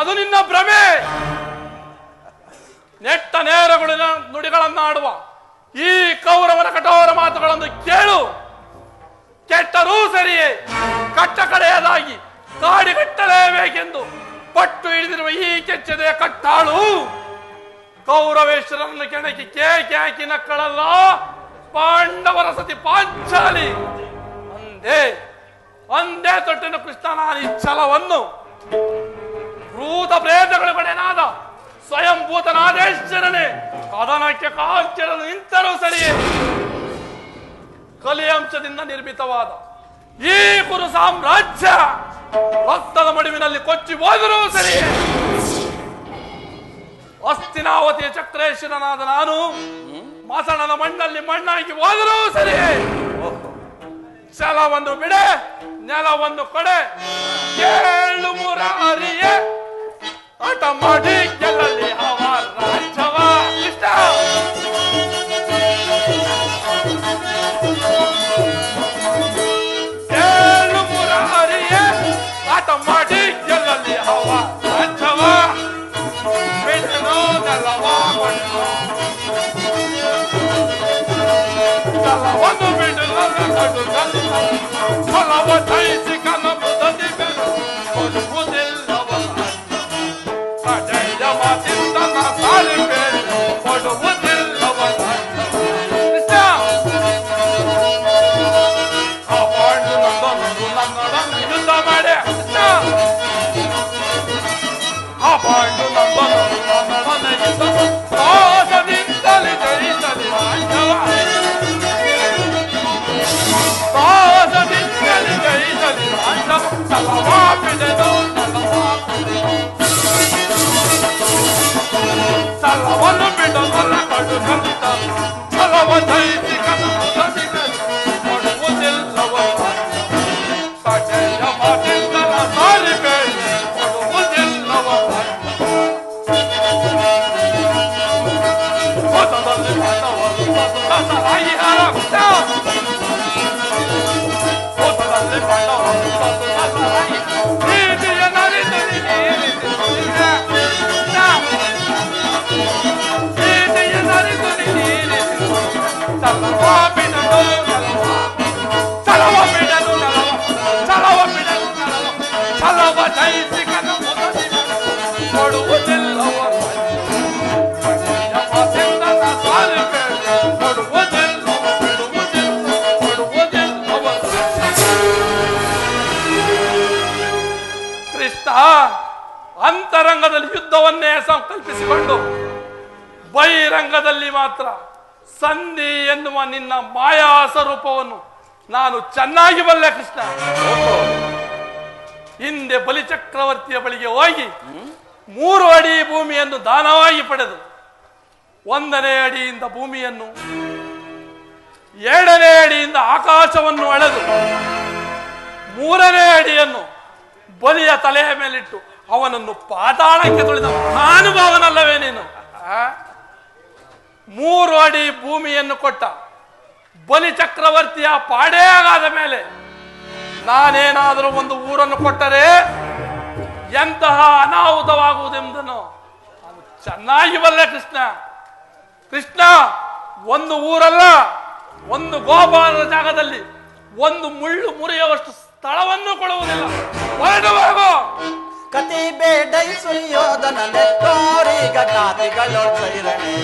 ಅದು ನಿನ್ನ ಭ್ರಮೆ. ನೆಟ್ಟ ನೇರಗಳಿನ ನುಡಿಗಳನ್ನಾಡುವ ಈ ಕೌರವನ ಕಠೋರ ಮಾತುಗಳನ್ನು ಕೇಳು. ಕೆಟ್ಟರೂ ಸರಿಯೇ, ಕಟ್ಟ ಕಡೆಯದಾಗಿ ಕಾಡಿಗಟ್ಟಲೇಬೇಕೆಂದು ಪಟ್ಟು ಹಿಡಿದಿರುವ ಈ ಕೆಚ್ಚದೆ ಕಟ್ಟಾಳು ಕೌರವೇಶ್ವರನ್ನು ಕೆಣಕಿ ಕೇಕೆ ಹಾಕಿ ನಕ್ಕಳಲ್ಲ ಪಾಂಡವರ ಸತಿ ಪಾಂಚಾಲಿ. ಅಂದೇ ತೊಟ್ಟಿನ ಕೃಷ್ಣ ನಾನು ಈ ಛಲವನ್ನು ಭೂತ ಪ್ರೇತಗಳುಗಡೆನಾದ ಸ್ವಯಂಭೂತನಾದೇಶ್ವರನೇ ಕದನಕ್ಕೆ ಕಾಂಚರನು ನಿಂತರೂ ಸರಿಯೇ. ಕಲಿಯಂಶದಿಂದ ನಿರ್ಮಿತವಾದ ಈ ಕುರು ಸಾಮ್ರಾಜ್ಯ ರಕ್ತದ ಮಡುವಿನಲ್ಲಿ ಕೊಚ್ಚಿ ಹೋದರೂ ಸರಿಯೇ. ಹಸ್ತಿನಾವತಿಯ ಚಕ್ರೇಶ್ವರನಾದ ನಾನು ಮಸಣದ ಮಣ್ಣಲ್ಲಿ ಮಣ್ಣಾಗಿ ಹೋದರೂ ಸರಿಯೇ. ಛಲವನ್ನು ಬಿಡೆ, ನೆಲವನ್ನು ಕೊಡೆ, 7 ಮುರಾರಿಯೇ ಹಠ ಮಾಡಿ ಗೆಲ್ಲಲಿ ಅವ ರಾಜ್ಯವ. ಇಷ್ಟ ಮಾಡಿ ಗೆಲ್ಲಲಿ ಹವ ರಾಜ್ಯವ. ಬಿಡನು ನೆಲವ ಮಣ್ಣು, ಜಲವನ್ನು ಬಿಡಲು ಫಲವ ಜಯಿಸಿ ಕನಬುದದಿ ಕೊಡುವುದಿಲ್ಲವ. ಕಡೆಯ ಮಾತಿಂದ ತಾಳಿ ಬೇಡ ಕೊಡುವುದಿಲ್ಲವ. ಕಾಪಾಡು ನನ್ನೊಡನೆ ಯುದ್ಧ ಮಾಡಿ ಕಾಪಾಡು ನನ್ನೊಡನೆ ಯುದ್ಧ ಸಾಧದಿಂದಲೇ ಜಯಿಸಲಿ ರಾಜ್ಯವ. ಸಾಧದಿಂದಲೇ ಜಯಿಸಲಿ ರಾಜ್ಯವ. ಛಲವ ಬಿಡದು ಛಲವನ್ನು ಬಿಡಲ್ಲ ಕಡು ಖಂಡಿತ. ಛಲವ ಜಯಿಸಿ ಕನಸುವುದಿಲ್ಲವ. ಕಡೆಯ ಮಾತಿಂದ ಸಾರಿ ಬೇಡ ಕೊಡುವುದಿಲ್ಲವ. ಹೊಸದಲ್ಲಿ ಬಂದವರು ಸತತರಾಗಿ ಹರಕ್ಷ. ಹೊಸದಲ್ಲಿ ಬಂದವರು ಸತತರಾಗಿ ನೀತಿಯ ನರಿದು ನೀತಿಯ ನರಿದು ಛಲವ ಬಿಡಲು ಛಲವ ಬಿಡಲು ಛಲವ ಬಿಡಲು ಛಲವ ಜಯಿಸಿ ಕನಸುವುದಿಲ್ಲ ಕೊಡುವುದಿಲ್ಲವ. ಸಾರಿ ಬೇಡ ಕೊಡುವುದಿಲ್ಲವ. ಕೊಡುವುದಿಲ್ಲವ. ಕೃಷ್ಣ ಅಂತರಂಗದಲ್ಲಿ ಯುದ್ಧವನ್ನೇ ಸಂಕಲ್ಪಿಸಿಕೊಂಡು ಬಹಿರಂಗದಲ್ಲಿ ಮಾತ್ರ ಸಂಧಿ ಎನ್ನುವ ನಿನ್ನ ಮಾಯಾ ಸ್ವರೂಪವನ್ನು ನಾನು ಚೆನ್ನಾಗಿ ಬಲ್ಲೆ ಕೃಷ್ಣ. ಹಿಂದೆ ಬಲಿಚಕ್ರವರ್ತಿಯ ಬಳಿಗೆ ಹೋಗಿ 3 ಅಡಿ ಭೂಮಿಯನ್ನು ದಾನವಾಗಿ ಪಡೆದು 1ನೇ ಅಡಿಯಿಂದ ಭೂಮಿಯನ್ನು 2ನೇ ಅಡಿಯಿಂದ ಆಕಾಶವನ್ನು ಅಳೆದು 3ನೇ ಅಡಿಯನ್ನು ಬಲಿಯ ತಲೆಯ ಮೇಲಿಟ್ಟು ಅವನನ್ನು ಪಾತಾಳಕ್ಕೆ ತುಳಿದ ಮಹಾನುಭಾವನಲ್ಲವೇ ನೀನು? 3 ಅಡಿ ಭೂಮಿಯನ್ನು ಕೊಟ್ಟ ಬಲಿ ಚಕ್ರವರ್ತಿಯ ಪಾಡೇ ಆದ ಮೇಲೆ ನಾನೇನಾದರೂ ಒಂದು ಊರನ್ನು ಕೊಟ್ಟರೆ ಎಂತಹ ಅನಾಹುತವಾಗುವುದೆಂಬುದನ್ನು ನಾನು ಚೆನ್ನಾಗಿ ಬಲ್ಲೆ ಕೃಷ್ಣ. ಕೃಷ್ಣ, ಒಂದು ಊರಲ್ಲ, ಒಂದು ಗೋಪಾಲದ ಜಾಗದಲ್ಲಿ ಒಂದು ಮುಳ್ಳು ಮುರಿಯುವಷ್ಟು ಸ್ಥಳವನ್ನು ಕೊಡುವುದಿಲ್ಲ. ಹೊರಡುವಾಗ ಕತಿ ಬೇಡೈ ಸುಯೋಧನನೆ ತೋರಿಗ ಗಾತಿಗಳು ಸೈರಣೆ.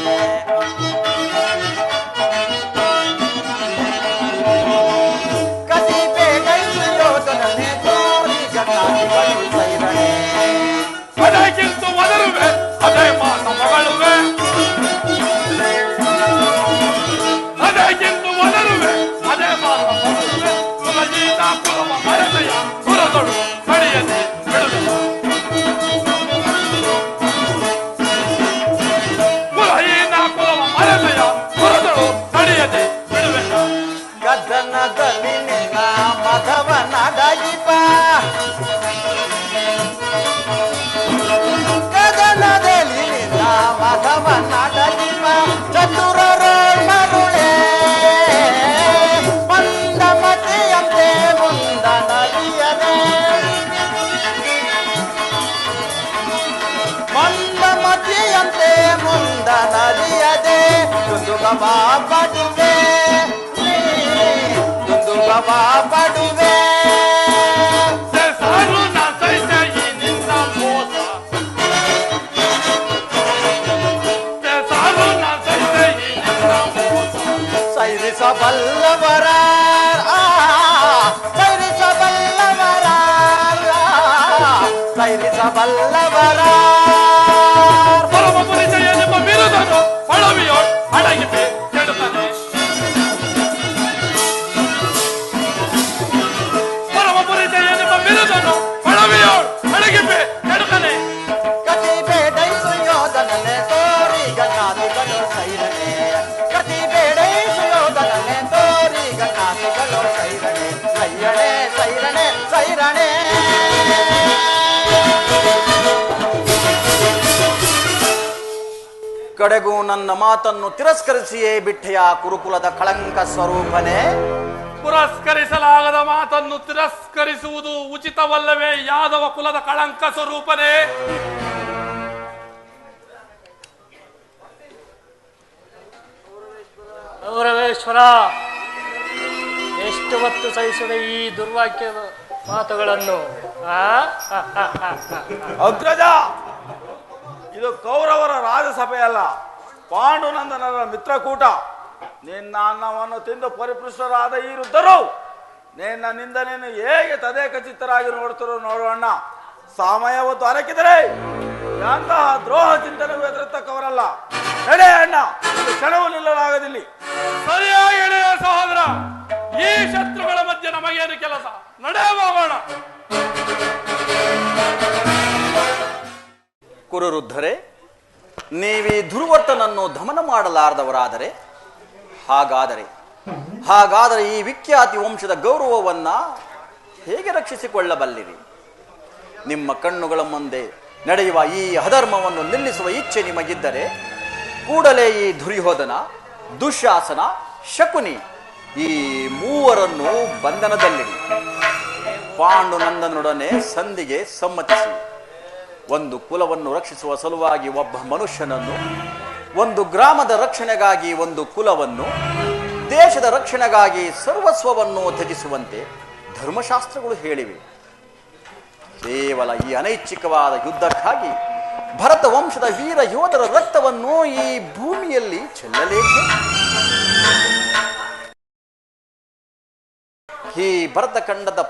ಕತಿ ಬೇಡೈ ಸುಯೋಧನನೆ ತೋರಿಗ ಗಾತಿಗಳು ಸೈರಣೆ. ಅದಕ್ಕಿಂತ ಒದರುವೆ ಅದೇ ಮಾತ ಮಗಳುವೆ, ಅದಕ್ಕಿಂತ ಒದರುವೆ ಅದೇ ಮಾತ ಮಗಳುವೆ. ಕುಲಜೀತ ಕುಲಮ ಮರತೆಯ ಕುಲದೊಳು ಕಡಿಯದೆ ಬಿಡುವೆ. ಕುಲಹೀನ ಕುಲಮ ಮರತೆಯ ಕುಲದೊಳು ಕಡಿಯದೆ ಬಿಡುವೆ. ಗದ್ದನದಲ್ಲಿ ನಿನ್ನ ಮಧವನಡಗಿಪ, ಗದನದಲ್ಲಿ ನಿನ್ನ ಮಧವನಡಗಿಪ. ಚತುರರ ಮರುಳೆ ಮಂದಮತಿಯಂತೆ ಮುಂದ ನದಿಯದೆ, ಮಂದಮತಿಯಂತೆ ಮುಂದ ನದಿಯದೆ. ದುಂದುಗವ ಪಡುವೆ, ದುಂದುಗವ ಪಡುವೆ. ಸಾರು ನಾ ಸಹಿತ ಈ ನಿನ್ನ ಮೋಸ, ಸಾರು ನಾ ಸಹಿತ ಈ ನಿನ್ನ ಮೋಸ. ಸೈರಿಸಬಲ್ಲವರ, ಸೈರಿಸಬಲ್ಲವರ, ಸೈರಿಸಬಲ್ಲವರ. ಪರಮ ಪರಿಚಯ ನಿಮ್ಮ ಬಿರುದನು ಪಳವಿಯೋಳ್ ಅಡಗಿಪೆ ಕೆಡುತ್ತಾನೆ. ಪರಮ ಪರಿಚಯ ನಿಮ್ಮ ಬಿರುದನು ಪಳವಿಯೋಳ್ ಅಡಗಿಪೆ ಕೆಡುತ್ತಾನೆ. ಕತಿ ಬೇಡೈ ಸುಯೋಧನನೆ ತೋರಿ ಗಣಾತಿಗಳು ಸೈರಣೆ. ಕತಿ ಬೇಡೈ ಸುಯೋಧನನೆ ತೋರಿ ಗಣಾತಿಗಳು ಸೈರಣೆ. ಸೈರಣೆ ಸೈರಣೆ ಸೈರಣೆ. ಕಡೆಗೂ ನನ್ನ ಮಾತನ್ನು ತಿರಸ್ಕರಿಸಿಯೇ ಬಿಟ್ಟೆಯ ಕುರುಕುಲದ ಕಳಂಕ ಸ್ವರೂಪನೇ. ಪುರಸ್ಕರಿಸಲಾಗದ ಮಾತನ್ನು ತಿರಸ್ಕರಿಸುವುದು ಉಚಿತವಲ್ಲವೇ ಯಾದವ ಕುಲದ ಕಳಂಕ ಸ್ವರೂಪನೇ? ಗೌರವೇಶ್ವರ, ಎಷ್ಟು ಹೊತ್ತು ಸಹಿಸಿದ ಈ ದುರ್ವಾಕ್ಯ ಮಾತುಗಳನ್ನು? ಅಗ್ರಜ, ಇದು ಕೌರವರ ರಾಜಸಭೆಯಲ್ಲ, ಪಾಂಡುನಂದನರ ಮಿತ್ರಕೂಟ. ನಿನ್ನ ಅನ್ನವನ್ನು ತಿಂದು ಪರಿಪೃಷ್ಟರಾದ ಈ ವೃದ್ಧರು ನಿನ್ನ ನಿಂದನೆಯನ್ನು ಹೇಗೆ ತದೇಕಚಿತ್ತರಾಗಿ ನೋಡ್ತಾರೋ ನೋಡೋಣ. ಸಮಯವತ್ತು ಅರಕಿದರೆ ಎಂತಹ ದ್ರೋಹ ಚಿಂತನೆಗೂ ಎದುರತಕ್ಕವರಲ್ಲ. ನಡೆ ಅಣ್ಣ, ಇದು ಕ್ಷಣವೂ ನಿಲ್ಲಲಾಗದಿಲ್ಲಿ. ಸರಿಯಾಗಿ ಹೇಳಿದ ಸಹೋದರ. ಈ ಶತ್ರುಗಳ ಮಧ್ಯೆ ನಮಗೇನು ಕೆಲಸ? ನಡೆ ಹೋಗೋಣ. ಕುರುವೃದ್ಧರೇ, ನೀವೀ ದುರ್ವರ್ತನನ್ನು ದಮನ ಮಾಡಲಾರದವರಾದರೆ ಹಾಗಾದರೆ ಈ ವಿಖ್ಯಾತಿ ವಂಶದ ಗೌರವವನ್ನ ಹೇಗೆ ರಕ್ಷಿಸಿಕೊಳ್ಳಬಲ್ಲಿರಿ? ನಿಮ್ಮ ಕಣ್ಣುಗಳ ಮುಂದೆ ನಡೆಯುವ ಈ ಅಧರ್ಮವನ್ನು ನಿಲ್ಲಿಸುವ ಇಚ್ಛೆ ನಿಮಗಿದ್ದರೆ ಕೂಡಲೇ ಈ ದುರ್ಯೋಧನ, ದುಶ್ಯಾಸನ, ಶಕುನಿ ಈ ಮೂವರನ್ನು ಬಂಧನದಲ್ಲಿಡಿ. ಪಾಂಡುನಂದನೊಡನೆ ಸಂಧಿಗೆ ಸಮ್ಮತಿಸಿ ಒಂದು ಕುಲವನ್ನು ರಕ್ಷಿಸುವ ಸಲುವಾಗಿ ಒಬ್ಬ ಮನುಷ್ಯನನ್ನು, ಒಂದು ಗ್ರಾಮದ ರಕ್ಷಣೆಗಾಗಿ ಒಂದು ಕುಲವನ್ನು, ದೇಶದ ರಕ್ಷಣೆಗಾಗಿ ಸರ್ವಸ್ವವನ್ನು ತ್ಯಜಿಸುವಂತೆ ಧರ್ಮಶಾಸ್ತ್ರಗಳು ಹೇಳಿವೆ. ಕೇವಲ ಈ ಅನೈಚ್ಛಿಕವಾದ ಯುದ್ಧಕ್ಕಾಗಿ ಭರತ ವಂಶದ ವೀರ ಯೋಧರ ರಕ್ತವನ್ನು ಈ ಭೂಮಿಯಲ್ಲಿ ಚೆಲ್ಲಲೇಕೆ? ಈ ಭರತ ಖಂಡದ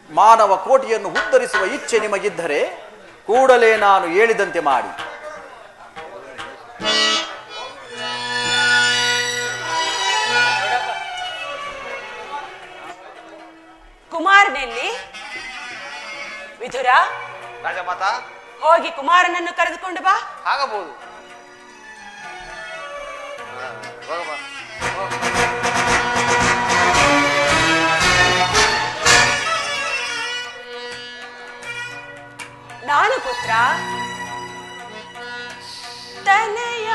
ಮಾನವ ಕೋಟಿಯನ್ನು ಉದ್ಧರಿಸುವ ಇಚ್ಛೆ ನಿಮಗಿದ್ದರೆ ಕೂಡಲೇ ನಾನು ಹೇಳಿದಂತೆ ಮಾಡಿ. ಕುಮಾರನಲ್ಲಿ ವಿದುರ, ರಾಜಮಾತ, ಹೋಗಿ ಕುಮಾರನನ್ನು ಕರೆದುಕೊಂಡು ಬಾ. ಆಗಬಹುದು. ನಾನು ಪುತ್ರ ತನಯ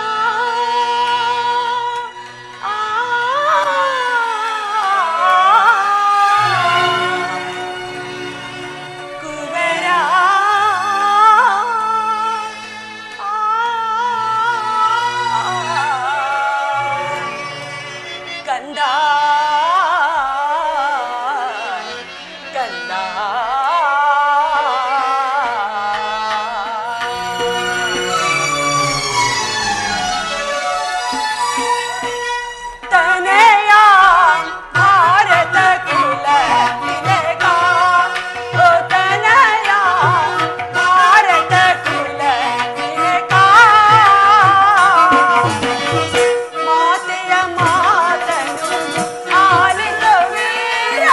ಕಂದ ಕಂದ ತನಯ ಭಾರತ ಕುಲ ತಿಲಕ ಓ ತನಯ ಭಾರತ ಕುಲ ತಿಲಕ ಮಾತೆಯ ಮಾತನು ಆಲಿಸ ವೀರ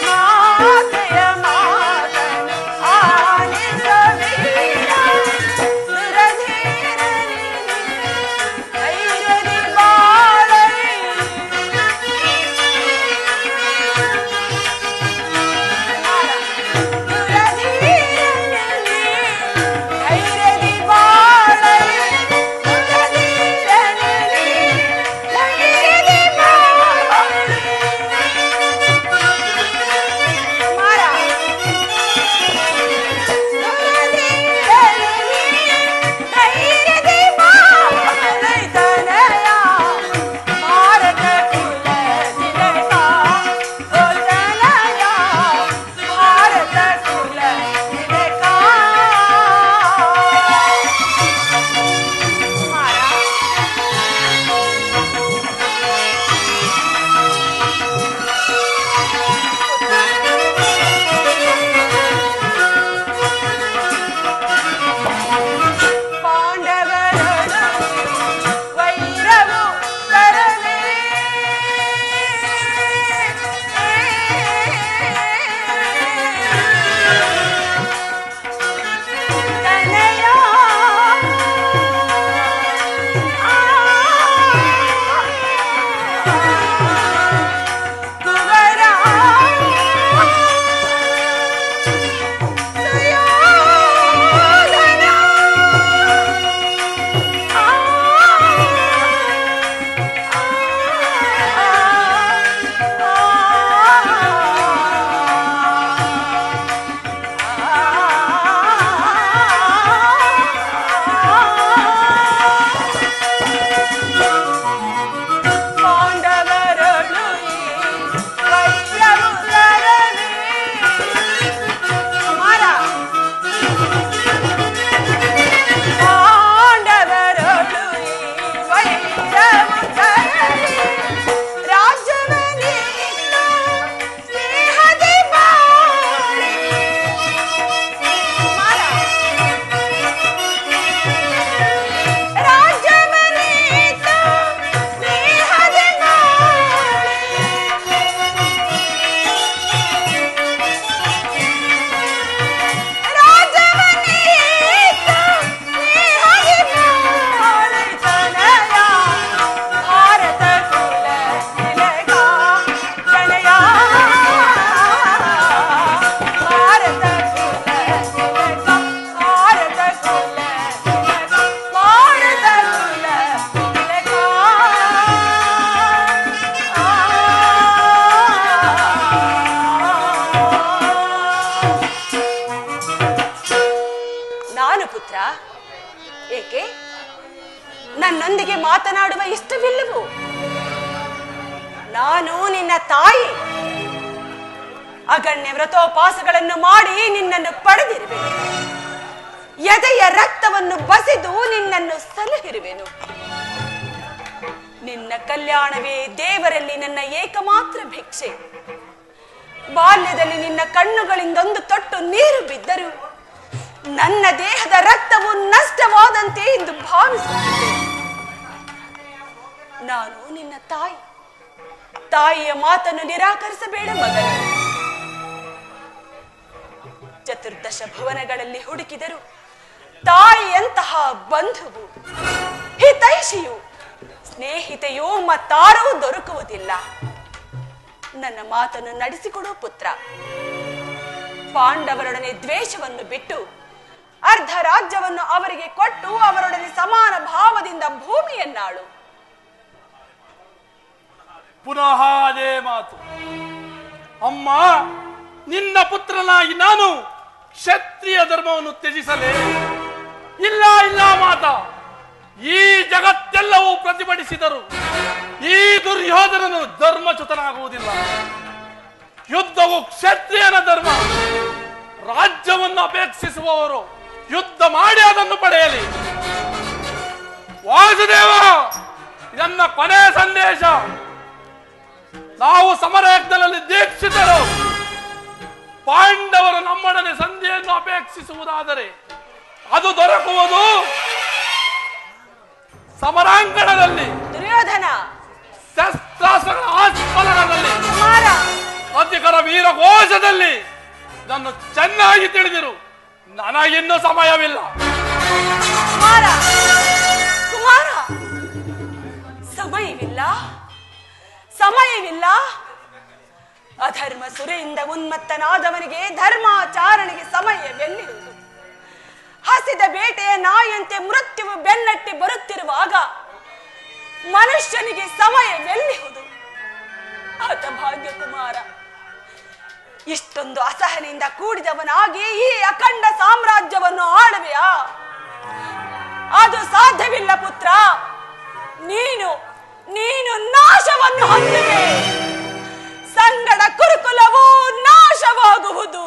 ಮಾತೆಯ ಮಾತನು ಆಲಿಸ ವೀರ ಸುರಧೀರನಿ ಧೈರ್ಯದಿ ಬಾಳಲಿ ಸುರಧೀರನಿ ಧೈರ್ಯದಿ ಬಾಳಲಿ ಸುರಧೀರನಿ ಧೈರ್ಯದಿ ಬಾಳಲಿ ಮಾರ ಧೈರ್ಯದಿ ಬಾಳಲಿ ತನಯ ಭಾರತ ಕುಲ ತಿಲಕ ಓ ತನಯ ಭಾರತ ಕುಲ ತಿಲಕ ಮಾರ ಪಾಂಡವರೊಡನೆ ವೈರವು ತರಲೇ ತನಯ ಕುವರ ಸುಯೋಧನ ಪಾಂಡವರೊಳು ವೈರವು ತರಲಿ ಮಾರ ಪಾಂಡವರೊಳು ವೈರವು ತರಲಿ ರಾಜ್ಯವನಿತ್ತ ಸ್ನೇಹದಿ ಬಾಳಿ ಮಾರ ರಾಜ್ಯವನಿತ್ತ ಸ್ನೇಹದಿ ಬಾಳಿ ರಾಜವನಿತ್ತ ಸ್ನೇಹದಿ ಬಾಳಿ ತನಯ ಭಾರತ ಕುಲ ತಿಲಕ ತನಯ ಭಾರತ ಕುಲ ತಿಲಕ ಭಾರತ ಕುಲ ತಿಲಕ ಭಾರತ ಕುಲ ತಿಲಕ ನಾನು ಪುತ್ರ ಏಕೆ ನನ್ನೊಂದಿಗೆ ಮಾತನಾಡುವ ಇಷ್ಟವಿಲ್ಲವು ನಾನು ನಿನ್ನ ತಾಯಿ ಅಗಣ್ಯ ವ್ರತೋಪಾಸಗಳನ್ನು ಮಾಡಿ ನಿನ್ನನ್ನು ಪಡೆದಿರುವೆನು ಎದೆಯ ರಕ್ತವನ್ನು ಬಸಿದು ನಿನ್ನನ್ನು ಸಲಹಿರುವೆನು ನಿನ್ನ ಕಲ್ಯಾಣವೇ ದೇವರಲ್ಲಿ ನನ್ನ ಏಕಮಾತ್ರ ಭಿಕ್ಷೆ ಬಾಲ್ಯದಲ್ಲಿ ನಿನ್ನ ಕಣ್ಣುಗಳಿಂದೊಂದು ತೊಟ್ಟು ನೀರು ಬಿದ್ದರು ನನ್ನ ದೇಹದ ರಕ್ತವು ನಷ್ಟವಾದಂತೆ ಎಂದು ಭಾವಿಸುತ್ತಿದ್ದೆ ನಾನು ನಿನ್ನ ತಾಯಿ ತಾಯಿಯ ಮಾತನ್ನು ನಿರಾಕರಿಸಬೇಡ ಮಗನೇ ಚತುರ್ದಶ ಭುವನಗಳಲ್ಲಿ ಹುಡುಕಿದರು ತಾಯಿಯಂತಹ ಬಂಧುವು ಹಿತೈಷಿಯು ಸ್ನೇಹಿತೆಯೋ ಮತ್ತಾರೂ ದೊರಕುವುದಿಲ್ಲ ನನ್ನ ಮಾತನ್ನು ನಡೆಸಿಕೊಡು ಪುತ್ರ ಪಾಂಡವರೊಡನೆ ದ್ವೇಷವನ್ನು ಬಿಟ್ಟು ಅರ್ಧ ರಾಜ್ಯವನ್ನು ಅವರಿಗೆ ಕೊಟ್ಟು ಅವರೊಡನೆ ಸಮಾನ ಭಾವದಿಂದ ಭೂಮಿಯನ್ನಾಳು ಪುನಃ ಅದೇ ಮಾತು. ಅಮ್ಮ, ನಿನ್ನ ಪುತ್ರನಾಗಿ ನಾನು ಕ್ಷತ್ರಿಯ ಧರ್ಮವನ್ನು ತ್ಯಜಿಸಲೇ? ಇಲ್ಲ ಇಲ್ಲ ಮಾತ, ಅಂತ ಈ ಜಗತ್ತೆಲ್ಲವೂ ಪ್ರತಿಭಟಿಸಿದರು ಈ ದುರ್ಯೋಧನನು ಧರ್ಮಚ್ಯುತನಾಗುವುದಿಲ್ಲ. ಯುದ್ಧವು ಕ್ಷತ್ರಿಯನ ಧರ್ಮ. ರಾಜ್ಯವನ್ನು ಅಪೇಕ್ಷಿಸುವವರು ಯುದ್ಧ ಮಾಡಿ ಅದನ್ನು ಪಡೆಯಲಿ. ವಾಸುದೇವ, ನನ್ನ ಕೊನೆಯ ಸಂದೇಶ, ನಾವು ಸಮರಯಜ್ಞದಲ್ಲಿ ದೀಕ್ಷಿತರು. ಪಾಂಡವರು ನಮ್ಮೊಡನೆ ಸಂಧಿಯನ್ನು ಅಪೇಕ್ಷಿಸುವುದಾದರೆ ಅದು ದೊರಕುವುದು ಸಮರಾಂಗಣದಲ್ಲಿ, ದುರ್ಯೋಧನ, ಶಸ್ತ್ರಾಸ್ತ್ರಗಳ ಆಸ್ಫಲನದಲ್ಲಿ, ಕುಮಾರ, ಅಧಿಕರ ವೀರಘೋಷದಲ್ಲಿ. ಇದನ್ನು ಚೆನ್ನಾಗಿ ತಿಳಿದಿರು, ನನಗಿನ್ನೂ ಸಮಯವಿಲ್ಲ. ಕುಮಾರ, ಕುಮಾರ, ಸಮಯವಿಲ್ಲ, ಸಮಯವಿಲ್ಲ. ಅಧರ್ಮ ಸುರೆಯಿಂದ ಉನ್ಮತ್ತನಾದವನಿಗೆ ಧರ್ಮಾಚಾರಣೆಗೆ ಸಮಯವೆಲ್ಲಿರುವುದು? ಹಸಿದ ಬೇಟೆಯ ನಾಯಿಯಂತೆ ಮೃತ್ಯುವು ಬೆನ್ನಟ್ಟಿ ಬರುತ್ತಿರುವಾಗ ಮನುಷ್ಯನಿಗೆ ಸಮಯವೆಲ್ಲಿಹುದು? ಹತಭಾಗ್ಯ ಕುಮಾರ, ಇಷ್ಟೊಂದು ಅಸಹನೆಯಿಂದ ಕೂಡಿದವನಾಗಿ ಈ ಅಖಂಡ ಸಾಮ್ರಾಜ್ಯವನ್ನು ಆಳುವೆಯಾ? ಅದು ಸಾಧ್ಯವಿಲ್ಲ ಪುತ್ರ. ನೀನು ನಾಶವನ್ನು ಹೊಂದುವೆ. ಸಂಗಡ ಕುರುಕುಲವೂ ನಾಶವಾಗುವುದು.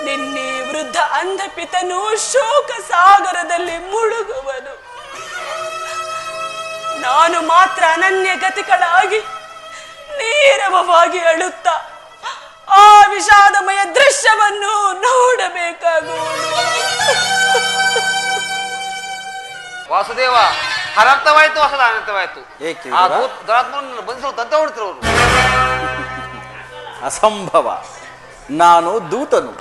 ನಿನ್ನೆ ವೃದ್ಧ ಅಂಧಪಿತನು ಶೋಕ ಸಾಗರದಲ್ಲಿ ಮುಳುಗುವನು. ನಾನು ಮಾತ್ರ ಅನನ್ಯ ಗತಿಗಳಾಗಿ ನೀರವವಾಗಿ ಅಳುತ್ತಾ ಆ ವಿಷಾದಮಯ ದೃಶ್ಯವನ್ನು ನೋಡಬೇಕಾಗುವುದು. ವಾಸುದೇವ, ಅನರ್ಥವಾಯ್ತು, ಹೊಸದ ಅನರ್ಥವಾಯ್ತು. ಏಕೆ ಆ ವಿದುರ? ದುರಾತ್ಮನನ್ನು ಬಂಧಿಸಲು ತಂತ ಹೊಡ್ತಿರೋರು. ಅಸಂಭವ. ನಾನು ದೂತನು.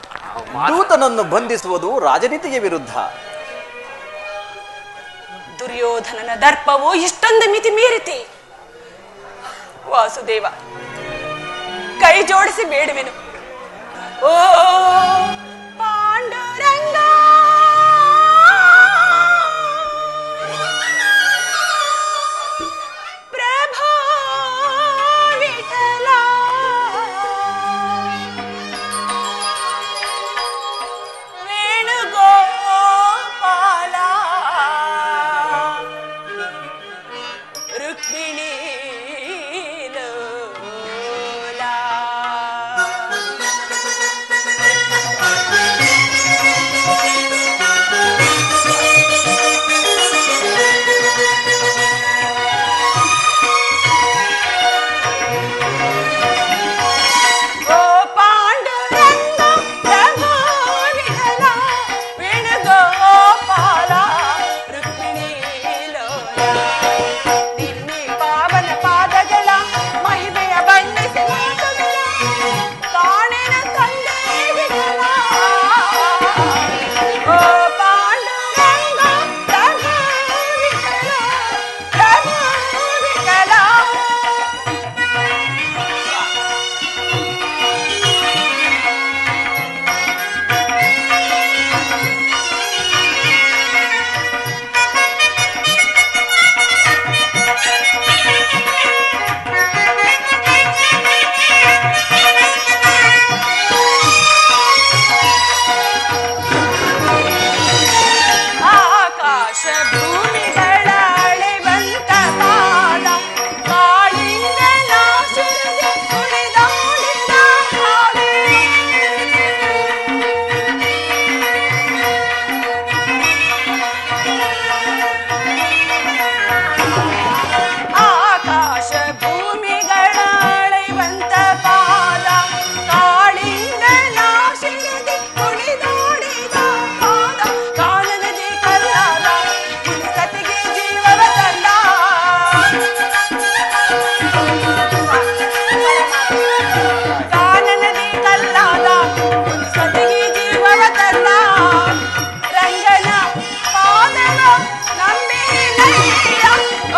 ದೂತನನ್ನು ಬಂಧಿಸುವುದು ರಾಜನೀತಿಗೆ ವಿರುದ್ಧ. ದುರ್ಯೋಧನನ ದರ್ಪವು ಇಷ್ಟೊಂದು ಮಿತಿ ಮೀರಿತಿ. ವಾಸುದೇವ, ಕೈ ಜೋಡಿಸಿ ಬೇಡುವೆನು. ಓ ಪಾಂಡುರಂಗ, ಪ್ರಭೋ ವಿಠಲ, ವೇಣುಗೋಪಾಲ, ರುಕ್ಮಿಣಿ ಲೋಲ. ಓ ಪಾಂಡುರಂಗ, ಪ್ರಭೋ ವಿಠಲ, ವೇಣುಗೋಪಾಲ, ರುಕ್ಮಿಣಿ ಲೋಲ. ನಿನ್ನೆ ಪಾವನ ಪಾದಗಳ ಮಹಿಮೆಯ ಬಣ್ಣಿಸಿ ಮಾತುಗಳ ಕಾಣೆನ ತಂದೆ ವಿಠಲ. ಓ ಪಾಂಡುರಂಗ, ಪ್ರಭೋ ವಿಠಲ, ಪ್ರಭೋ ವಿಠಲ. ಆಕಾಶ ಭೂಮಿಗಳ ಅಳೆವಂತ ಪಾದ, ಕಾಳಿಂಗನ ಶಿರದಿ ಕುಣಿದಾಡಿದ ಹಾಗೆ. ಆಕಾಶ ಭೂಮಿಗಳ ಅಳೆವಂತ ಪಾದ, ಕಾಳಿಂಗನ ಶಿರದಿ ಕುಣಿದಾಡಿದ ಪಾದ. ಕಾನನದಿ ಕಲ್ಲಾದ ಪುಲಿಸತಿಗೆ ಜೀವವ ತಂದ. ಕಾನನದಿ ಕಲ್ಲಾದ ಪುಲಿಸತಿಗೆ ಜೀವವ ತಂದ. ರಂಗನ ಪಾದವ ನಂಬಿ ನಯ್ಯ.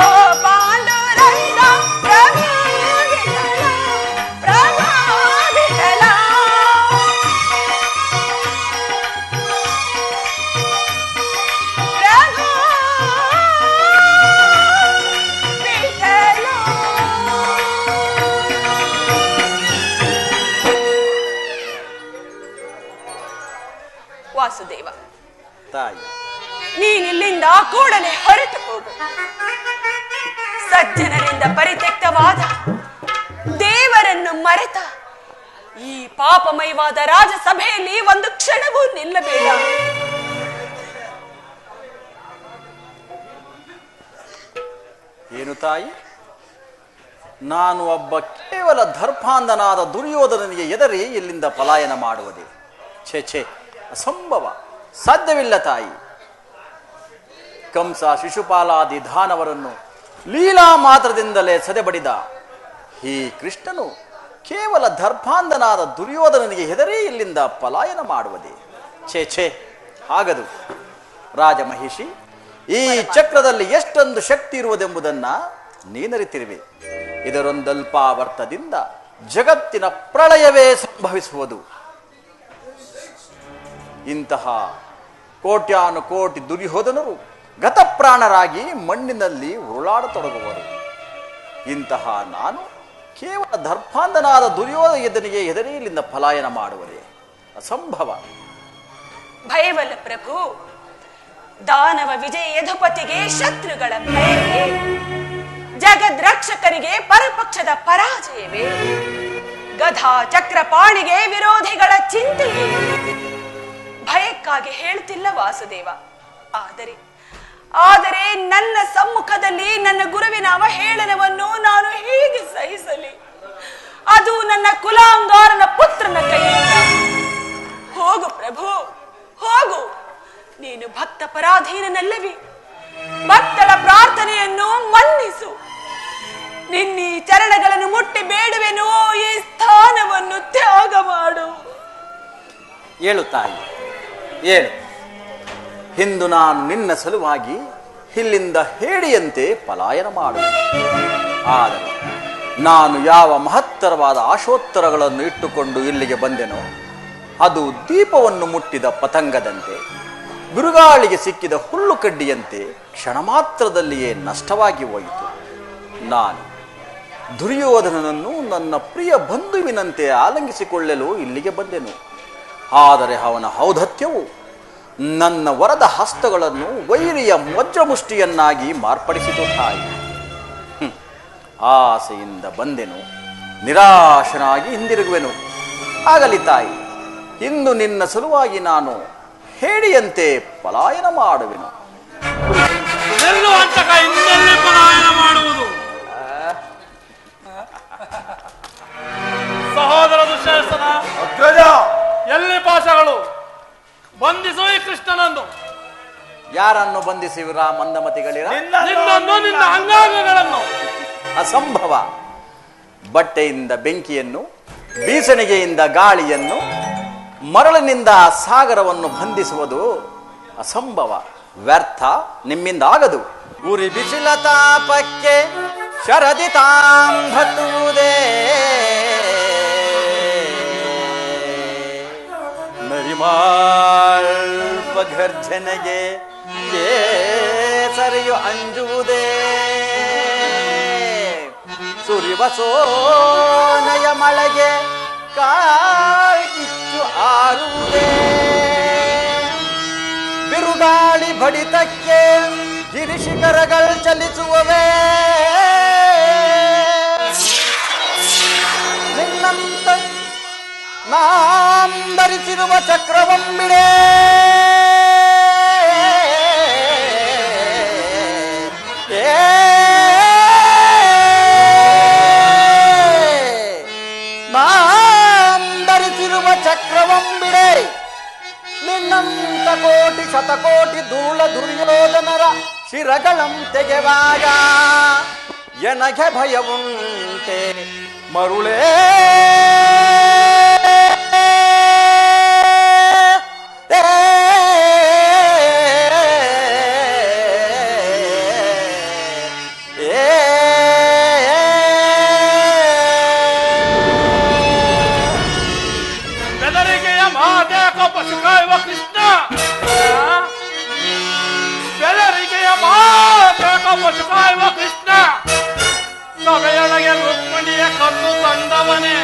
ಓ ಪಾಂಡುರಂಗ, ಪ್ರಭೋ ವಿಠಲ, ಪ್ರಭೋ ವಿಠಲ. ಪ್ರಭೋ ವಿಠಲ. ವಾಸುದೇವ, ತಾಯಿ, ನೀನಿಲ್ಲಿಂದ ಕೂಡಲೇ ಹೊರಟು ಹೋಗು. ಸಜ್ಜನರಿಂದ ಪರಿತ್ಯಕ್ತವಾದ, ದೇವರನ್ನು ಮರೆತ ಈ ಪಾಪಮಯವಾದ ರಾಜಸಭೆಯಲ್ಲಿ ಒಂದು ಕ್ಷಣವೂ ನಿಲ್ಲಬೇಡ. ಏನು ತಾಯಿ, ನಾನು ಒಬ್ಬ ಕೇವಲ ದರ್ಪಾಂಧನಾದ ದುರ್ಯೋಧನನಿಗೆ ಎದರಿ ಇಲ್ಲಿಂದ ಪಲಾಯನ ಮಾಡುವುದೇ? ಛೇ ಛೇ, ಅಸಂಭವ, ಸಾಧ್ಯವಿಲ್ಲ ತಾಯಿ. ಕಂಸ ಶಿಶುಪಾಲಾದಿ ದಾನವರನ್ನು ಲೀಲಾ ಮಾತ್ರದಿಂದಲೇ ಸದೆಬಡಿದ ಈ ಕೃಷ್ಣನು ಕೇವಲ ದರ್ಪಾಂಧನಾದ ದುರ್ಯೋಧನನಿಗೆ ಹೆದರಿ ಇಲ್ಲಿಂದ ಪಲಾಯನ ಮಾಡುವುದೇ? ಛೇ ಛೇ, ಆಗದು. ರಾಜಮಹಿಷಿ, ಈ ಚಕ್ರದಲ್ಲಿ ಎಷ್ಟೊಂದು ಶಕ್ತಿ ಇರುವುದೆಂಬುದನ್ನು ನೀನರಿತಿರುವೆ. ಇದರೊಂದಲ್ಪಾವರ್ತದಿಂದ ಜಗತ್ತಿನ ಪ್ರಳಯವೇ ಸಂಭವಿಸುವುದು. ಇಂತಹ ಕೋಟ್ಯಾನು ಕೋಟಿ ದುರ್ಯೋಧನರು ಗತಪ್ರಾಣರಾಗಿ ಮಣ್ಣಿನಲ್ಲಿ ಉರುಳಾಡತೊಡಗುವರು. ಇಂತಹ ನಾನು ಕೇವಲ ದರ್ಪಾಂಧನಾದ ದುರ್ಯೋಧನಿಗೆ ಹೆದರಿ ಇಲ್ಲಿಂದ ಪಲಾಯನ ಮಾಡುವುದೇ? ಅಸಂಭವ. ಭಯವಲ್ಲ ಪ್ರಭು. ದಾನವ ವಿಜಯ ಯದುಪತಿಗೆ ಶತ್ರುಗಳ ಭಯವೇ, ಜಗದ್ರಕ್ಷಕರಿಗೆ ಪರಪಕ್ಷದ ಪರಾಜಯವೇ, ಗದಾ ಚಕ್ರಪಾಣಿಗೆ ವಿರೋಧಿಗಳ ಚಿಂತೆಯೇ. ಭಯಕ್ಕಾಗಿ ಹೇಳುತ್ತಿಲ್ಲ ವಾಸುದೇವ. ಆದರೆ ನನ್ನ ಸಮ್ಮುಖದಲ್ಲಿ ನನ್ನ ಗುರುವಿನ ಅವಹೇಳನವನ್ನು ನಾನು ಹೇಗೆ ಸಹಿಸಲಿ? ಅದು ನನ್ನ ಕುಲಾಂಗಾರನ ಪುತ್ರನ ಕೈಯಿಂದ. ಹೋಗು ಪ್ರಭು, ಹೋಗು. ನೀನು ಭಕ್ತ ಪರಾಧೀನನಲ್ಲವಿ. ಭಕ್ತರ ಪ್ರಾರ್ಥನೆಯನ್ನು ಮನ್ನಿಸು. ನಿನ್ನೀ ಚರಣಗಳನ್ನು ಮುಟ್ಟಿ ಬೇಡುವೆನು, ಈ ಸ್ಥಾನವನ್ನು ತ್ಯಾಗ ಮಾಡು. ಏಳು ತಾಯಿ, ಏಳು. ಇಂದು ನಾನು ನಿನ್ನ ಸಲುವಾಗಿ ಇಲ್ಲಿಂದ ಹೇಡಿಯಂತೆ ಪಲಾಯನ ಮಾಡುವೆ. ಆದರೆ ನಾನು ಯಾವ ಮಹತ್ತರವಾದ ಆಶೋತ್ತರಗಳನ್ನು ಇಟ್ಟುಕೊಂಡು ಇಲ್ಲಿಗೆ ಬಂದೆನೋ ಅದು ದೀಪವನ್ನು ಮುಟ್ಟಿದ ಪತಂಗದಂತೆ, ಬಿರುಗಾಳಿಗೆ ಸಿಕ್ಕಿದ ಹುಲ್ಲು ಕಡ್ಡಿಯಂತೆ ಕ್ಷಣ ಮಾತ್ರದಲ್ಲಿಯೇ ನಷ್ಟವಾಗಿ ಹೋಯಿತು. ನಾನು ದುರ್ಯೋಧನನನ್ನು ನನ್ನ ಪ್ರಿಯ ಬಂಧುವಿನಂತೆ ಆಲಂಗಿಸಿಕೊಳ್ಳಲು ಇಲ್ಲಿಗೆ ಬಂದೆನು. ಆದರೆ ಅವನ ಔದಾತ್ಯವು ನನ್ನ ವರದ ಹಸ್ತಗಳನ್ನು ವೈರಿಯ ವಜ್ರಮುಷ್ಟಿಯನ್ನಾಗಿ ಮಾರ್ಪಡಿಸಿತು ತಾಯಿ. ಆಸೆಯಿಂದ ಬಂದೆನು, ನಿರಾಶನಾಗಿ ಹಿಂದಿರುಗುವೆನು. ಆಗಲಿ ತಾಯಿ, ಇಂದು ನಿನ್ನ ಸಲುವಾಗಿ ನಾನು ಹೇಡಿಯಂತೆ ಪಲಾಯನ ಮಾಡುವೆನು. ನಿಲ್ಲುವಂತಕ ಇನ್ನೆಲ್ಲಿ ಪಲಾಯನ ಮಾಡುವುದು? ಸಹೋದರ ದುಶ್ಯಾಸನ, ಎಲ್ಲಿ ಪಾಶಗಳು? ಬಂಧಿಸು ಈ ಕೃಷ್ಣನನ್ನು. ಯಾರನ್ನು ಬಂಧಿಸಿವಿರ ಮಂದಮತಿಗಳಿರ? ನಿನ್ನನ್ನು, ನಿನ್ನ ಅಂಗಾಂಗಗಳನ್ನು. ಅಸಂಭವ. ಬಟ್ಟೆಯಿಂದ ಬೆಂಕಿಯನ್ನು, ಬೀಸಣಿಗೆಯಿಂದ ಗಾಳಿಯನ್ನು, ಮರಳಿನಿಂದ ಸಾಗರವನ್ನು ಬಂಧಿಸುವುದು ಅಸಂಭವ, ವ್ಯರ್ಥ, ನಿಮ್ಮಿಂದ ಆಗದು. ಉರಿ ಬಿಸಿಲ ತಾಪಕ್ಕೆ ಶರದಿ ತಾಂಭತ್ತುವುದೇ, ನರಿಮಾಲ್ಪ ಘರ್ಜನೆಗೆ ಕೇಸರಿಯು ಅಂಜುವುದೇ, ಸುರಿವ ಸೋನೆಯ ಮಳೆಗೆ ಕಾಯಿಚ್ಚು ಆರುವುದೇ, ಬಿರುಗಾಳಿ ಬಡಿತಕ್ಕೆ ಗಿರಿಶಿಖರಗಳು ಚಲಿಸುವವೇ, ನಿನ್ನಂತ ನಾಂ ಧರಿಸಿರುವ ಚಕ್ರವೊಂಬಿಡೆ, ನಾಂ ಧರಿಸಿರುವ ಚಕ್ರವೊಂಬಿಡೆ, ನಿನ್ನಂತ ಕೋಟಿ ಶತಕೋಟಿ ಧೂಳ ದುರ್ಯೋಧನರ ಶಿರಗಳಂ ತೆಗೆವಾಗ ಎನಗೆ ಭಯವುಂಟೆ ಮರುಳೇ, ಬೆದರಿಕೆಯ ಮಾತೆ ಪಶುಕಾಯುವ ಕೃಷ್ಣ, ಬೆದರಿಕೆಯ ಮಾತೆ ಪಶುಕಾಯುವ ಕೃಷ್ಣ, ಸಭೆಯೊಳಗೆ ರುಕ್ಮಿಣಿಯ ಕತ್ತು ತಂದವನೇ,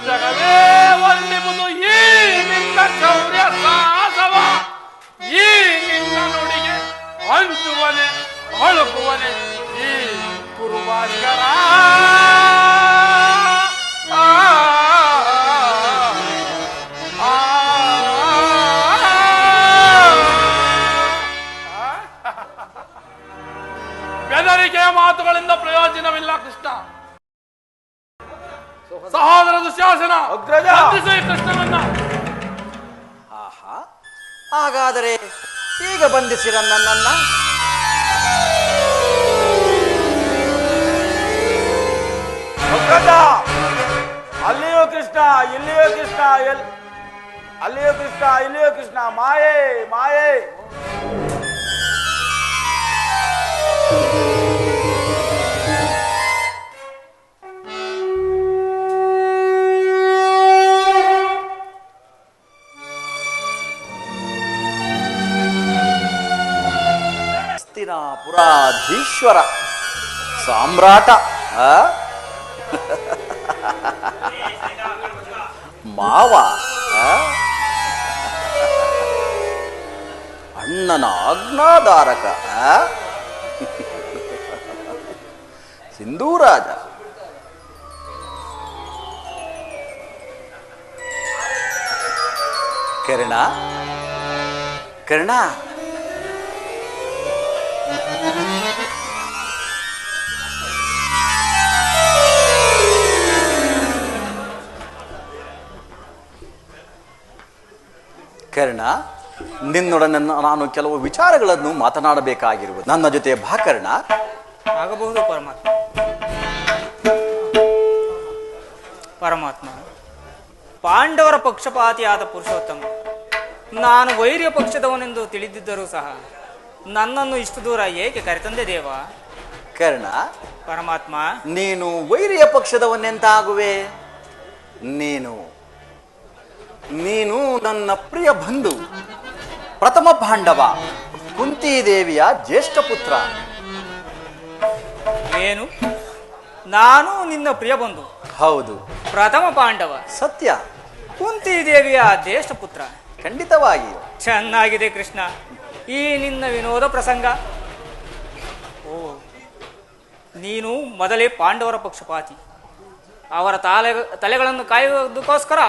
ಜಗವೇ ವಂದಿಸುವುದು ಈ ನಿನ್ನ ಶೌರ್ಯ ಸಾಹಸವ, ಈ ನಿನ್ನ ಮಾಡುವನೆ ಈ ಕುರುಭಾಸ್ಕರ. ಬೆದರಿಕೆಯ ಮಾತುಗಳಿಂದ ಪ್ರಯೋಜನವಿಲ್ಲ ಕೃಷ್ಣ. ಸಹೋದರ ದುಶ್ಯಾಸನ, ಬಂಧಿಸು ಈ ಕೃಷ್ಣನನ್ನ. ಆಹಾ, ಹಾಗಾದರೆ ಈಗ ಬಂಧಿಸಿರ ನನ್ನನ್ನ. ಅಗ್ರಜ, ಅಲ್ಲಿಯೂ ಕೃಷ್ಣ ಇಲ್ಲಿಯೂ ಕೃಷ್ಣ, ಅಲ್ಲಿಯೂ ಕೃಷ್ಣ ಇಲ್ಲಿಯೂ ಕೃಷ್ಣ, ಮಾಯೆ ಮಾಯೆ. ಹಸ್ತಿನಾಪುರಾಧೀಶ್ವರ ಸಾಮ್ರಾಟ ಮಾವ, ಅಣ್ಣನ ಆಜ್ಞಾಧಾರಕ ಸಿಂಧೂರಾಜ. ಕರ್ಣ ಕರ್ಣ, ಕರ್ಣ, ನಿನ್ನೊಡನೆ ನಾನು ಕೆಲವು ವಿಚಾರಗಳನ್ನು ಮಾತನಾಡಬೇಕಾಗಿರುವುದು. ನನ್ನ ಜೊತೆ ಬಾ ಕರ್ಣ. ಆಗಬಹುದು ಪರಮಾತ್ಮ. ಪರಮಾತ್ಮ, ಪಾಂಡವರ ಪಕ್ಷಪಾತಿಯಾದ ಪುರುಷೋತ್ತಮ, ನಾನು ವೈರ್ಯ ಪಕ್ಷದವನೆಂದು ತಿಳಿದಿದ್ದರೂ ಸಹ ನನ್ನನ್ನು ಇಷ್ಟು ದೂರ ಏಕೆ ಕರೆತಂದೆ ದೇವ? ಕರ್ಣ, ಪರಮಾತ್ಮ, ನೀನು ವೈರ್ಯ ಪಕ್ಷದವನೆಂತಾಗುವೆ? ನೀನು ನನ್ನ ಪ್ರಿಯ ಬಂಧು, ಪ್ರಥಮ ಪಾಂಡವ, ಕುಂತಿದೇವಿಯ ಜ್ಯೇಷ್ಠ ಪುತ್ರ. ಏನು? ನಾನು ನಿನ್ನ ಪ್ರಿಯ ಬಂಧು? ಹೌದು. ಪ್ರಥಮ ಪಾಂಡವ? ಸತ್ಯ. ಕುಂತಿದೇವಿಯ ಜ್ಯೇಷ್ಠ ಪುತ್ರ? ಖಂಡಿತವಾಗಿಯೂ. ಚೆನ್ನಾಗಿದೆ ಕೃಷ್ಣ ಈ ನಿನ್ನ ವಿನೋದ ಪ್ರಸಂಗ. ಓ, ನೀನು ಮೊದಲೇ ಪಾಂಡವರ ಪಕ್ಷಪಾತಿ. ಅವರ ತಲೆಗಳನ್ನು ಕಾಯುವುದಕ್ಕೋಸ್ಕರ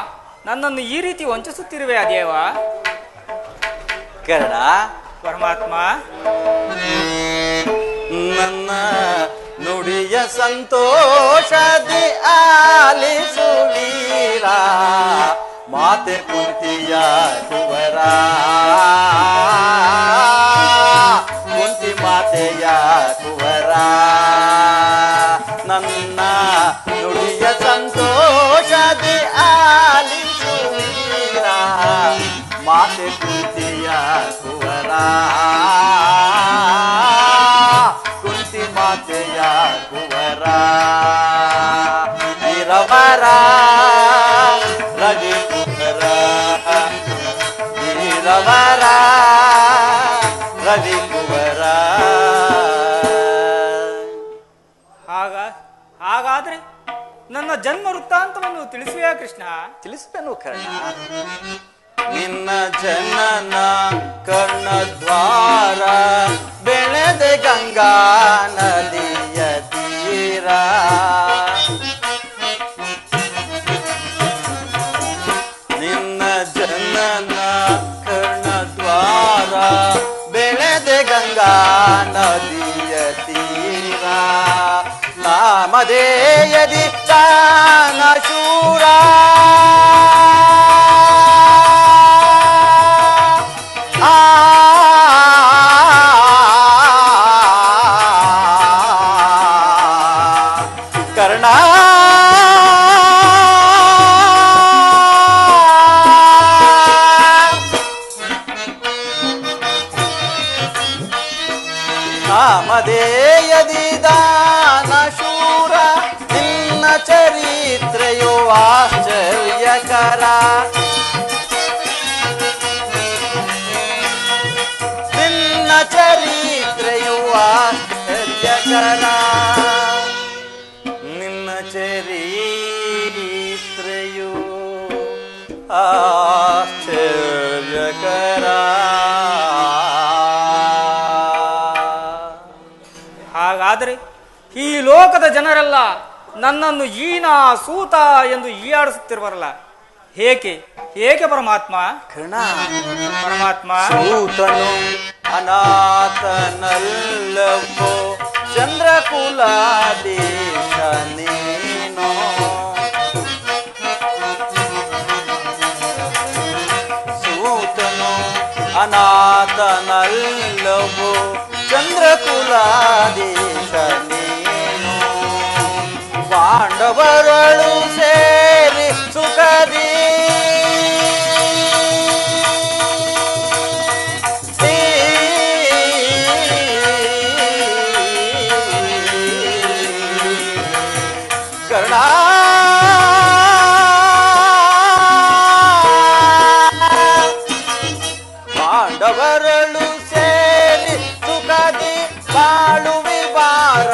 ನನ್ನನ್ನು ಈ ರೀತಿ ವಂಚಿಸುತ್ತಿರುವೆ ದೇವ? ಕರ್ಣ, ಪರಮಾತ್ಮ, ನನ್ನ ನುಡಿಯ ಸಂತೋಷದಿ ಆಲಿಸುವೀರ, ಮಾತೆ ಕುಂತಿಯ ಕುವರ, ಕುಂತಿ ಮಾತೆಯ ಕುವರ. ನನ್ನ ನುಡಿಯ ಸಂತೋಷದಿ ಆಲಿಸುವೀರ, ಮಾತೆ ಕುಂತಿಯ ಕುವರ, ಕುಂತಿ ಮಾತೆಯ ಕುವರ. ವೀರವರ ರವಿ ಕುವರ, ವೀರವರ ರವಿ ಕುವರ. ಹಾಗಾದ್ರೆ ನನ್ನ ಜನ್ಮ ವೃತ್ತಾಂತವನ್ನು ತಿಳಿಸುವೆಯಾ ಕೃಷ್ಣ? ತಿಳಿಸುವೆನು ಕರ್ಣ. ನಿನ್ನ ಜನನ ಕರ್ಣದ್ವಾರ, ಬೆಳೆದ ಗಂಗಾ ನದಿಯ ತೀರ. ನಿನ್ನ ಜನನ ಕರ್ಣದ್ವಾರ, ಬೆಳೆದ ಗಂಗಾ ನದಿಯ ತೀರ. ನಾಮಧೇಯದಿ ದಾನ ಶೂರ, ಕರ್ಣ. ನಾಮಧೇಯದಿ ದಾನ ಶೂರ, ನಿನ್ನ ಚರಿತ್ರೆಯು ಆಶ್ಚರ್ಯಕರ. ನಿನ್ನ ಚರಿತ್ರೆಯು ಆಶ್ಚರ್ಯಕರ. ನಿನ್ನ ಚರಿತ್ರೆಯು ಆಶ್ಚರ್ಯಕರ. ಆದರೆ ಈ ಲೋಕದ ಜನರೆಲ್ಲ ನನ್ನನ್ನು ಈನ ಸೂತ ಎಂದು ಈಯಾಡಿಸುತ್ತಿರುವರಲ್ಲ, ಏಕೆ ಏಕೆ ಪರಮಾತ್ಮ? ಕರ್ಣ, ಪರಮಾತ್ಮ, ಸೂತನು ಅನಾಥನಲ್ಲವೋ ಚಂದ್ರಕುಲಾದೇಶ ನೀನೋ. ಸೂತನು ಅನಾಥನಲ್ಲವೋ ಚಂದ್ರಕುಲಾದೇಶ ನೀನು. ಪಾಂಡವರಳು ಸೇರಿ ಸುಖದಿ ಕರ್ಣ, ಪಾಂಡವರಳು ಸೇರಿ ಸುಖದಿ ಬಾಳುವಿ ಬಾರ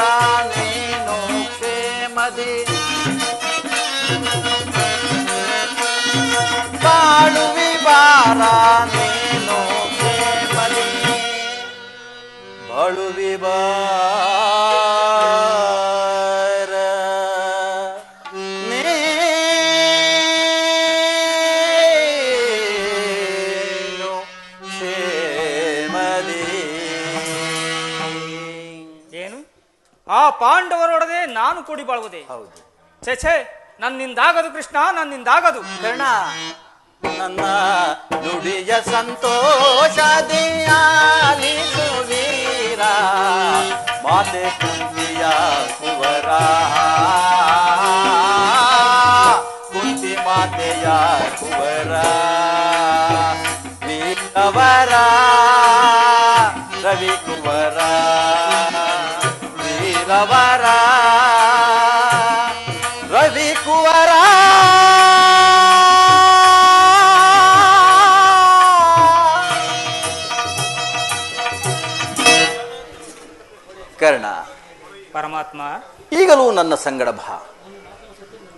ನೀನು ಕ್ಷೇಮದಿ. ಬಾಳುವಿ ಬಾರ ನೀನು ಕ್ಷೇಮದಿ. ಬಾಳುವಿ ಬಾರ ನೀನು ಕ್ಷೇಮದಿ. ಏನು ಆ ಪಾಂಡವರೊಡನೆ ನಾನು ಕೂಡಿ ಬಾಳುವುದೇ? ಹೌದು ಛೇ, ನನ್ನಿಂದಾಗದು ಕೃಷ್ಣ, ನನ್ನಿಂದಾಗದು. ಕರ್ಣ, ನನ್ನ ನುಡಿಯ ಸಂತೋಷದಿ ಆಲಿಸು ವೀರ. ಮಾತೆ ಕುಂತಿಯ ಕುವರ, ಕುಂತಿ ಮಾತೆಯ ಕುವರ. ವೀರವರ ರವಿ ಕುವರ, ವೀರವರ ರವಿ ಕುವರ. ಕರ್ಣ, ಪರಮಾತ್ಮ, ಈಗಲೂ ನನ್ನ ಸಂಗಡ ಬಾ.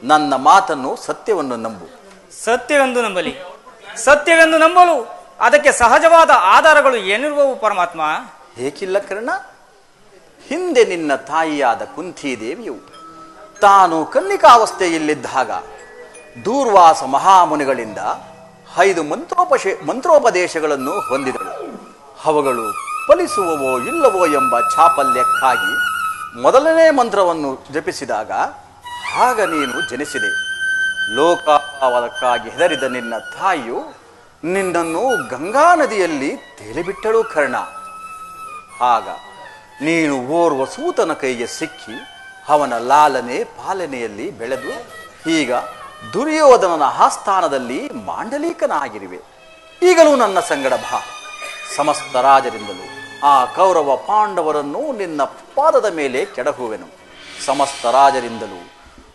ನನ್ನ ಮಾತನ್ನು ಸತ್ಯವನ್ನು ನಂಬು. ಸತ್ಯವೆಂದು ನಂಬಲಿ. ಸತ್ಯವೆಂದು ನಂಬಲು ಅದಕ್ಕೆ ಸಹಜವಾದ ಆಧಾರಗಳು ಏನಿರುವವು ಪರಮಾತ್ಮ? ಏಕಿಲ್ಲ ಕರ್ಣ. ಹಿಂದೆ ನಿನ್ನ ತಾಯಿಯಾದ ಕುಂತಿದೇವಿಯು ತಾನು ಕನ್ನಿಕಾವಸ್ಥೆಯಲ್ಲಿದ್ದಾಗ ದೂರ್ವಾಸ ಮಹಾಮುನಿಗಳಿಂದ 5 ಮಂತ್ರೋಪದೇಶಗಳನ್ನು ಹೊಂದಿದಳು. ಅವುಗಳು ಫಲಿಸುವವೋ ಇಲ್ಲವೋ ಎಂಬ ಚಾಪಲ್ಯಕ್ಕಾಗಿ ಮೊದಲನೇ ಮಂತ್ರವನ್ನು ಜಪಿಸಿದಾಗ ಆಗ ನೀನು ಜನಿಸಿದೆ. ಲೋಕಕ್ಕಾಗಿ ಹೆದರಿದ ನಿನ್ನ ತಾಯಿಯು ನಿನ್ನನ್ನು ಗಂಗಾ ನದಿಯಲ್ಲಿ ತೇಲಿಬಿಟ್ಟಳು ಕರ್ಣ. ಆಗ ನೀನು ಓರ್ವ ಸೂತನ ಕೈಗೆ ಸಿಕ್ಕಿ ಅವನ ಲಾಲನೆ ಪಾಲನೆಯಲ್ಲಿ ಬೆಳೆದು ಈಗ ದುರ್ಯೋಧನನ ಆಸ್ಥಾನದಲ್ಲಿ ಮಾಂಡಲೀಕನಾಗಿರುವೆ. ಈಗಲೂ ನನ್ನ ಸಂಗಡ ಬಾ. ಸಮಸ್ತ ರಾಜರಿಂದಲೂ ಆ ಕೌರವ ಪಾಂಡವರನ್ನು ನಿನ್ನ ಪಾದದ ಮೇಲೆ ಕೆಡಹುವೆನು. ಸಮಸ್ತ ರಾಜರಿಂದಲೂ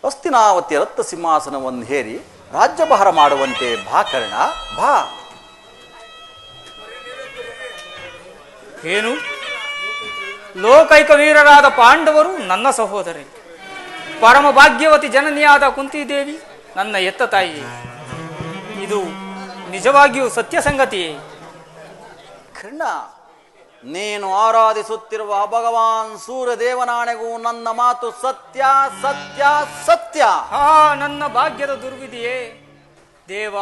ಹಸ್ತಿನಾವತಿ ರತ್ನ ಸಿಂಹಾಸನವನ್ನು ಹೇರಿ ರಾಜ್ಯಭಾರ ಮಾಡುವಂತೆ ಬಾ ಕರ್ಣ, ಬಾ. ಏನು? ಲೋಕೈಕ ವೀರರಾದ ಪಾಂಡವರು ನನ್ನ ಸಹೋದರಿ, ಪರಮ ಭಾಗ್ಯವತಿ ಜನನಿಯಾದ ಕುಂತಿದೇವಿ ನನ್ನ ಎತ್ತ ತಾಯಿ. ಇದು ನಿಜವಾಗಿಯೂ ಸತ್ಯ ಸಂಗತಿಯೇ? ಕರ್ಣ, ನೀನು ಆರಾಧಿಸುತ್ತಿರುವ ಭಗವಾನ್ ಸೂರ್ಯದೇವನಾಣೆಗೂ ನನ್ನ ಮಾತು ಸತ್ಯ ಸತ್ಯ ಸತ್ಯ. ನನ್ನ ಭಾಗ್ಯದ ದುರ್ವಿಧಿಯೇ ದೇವ,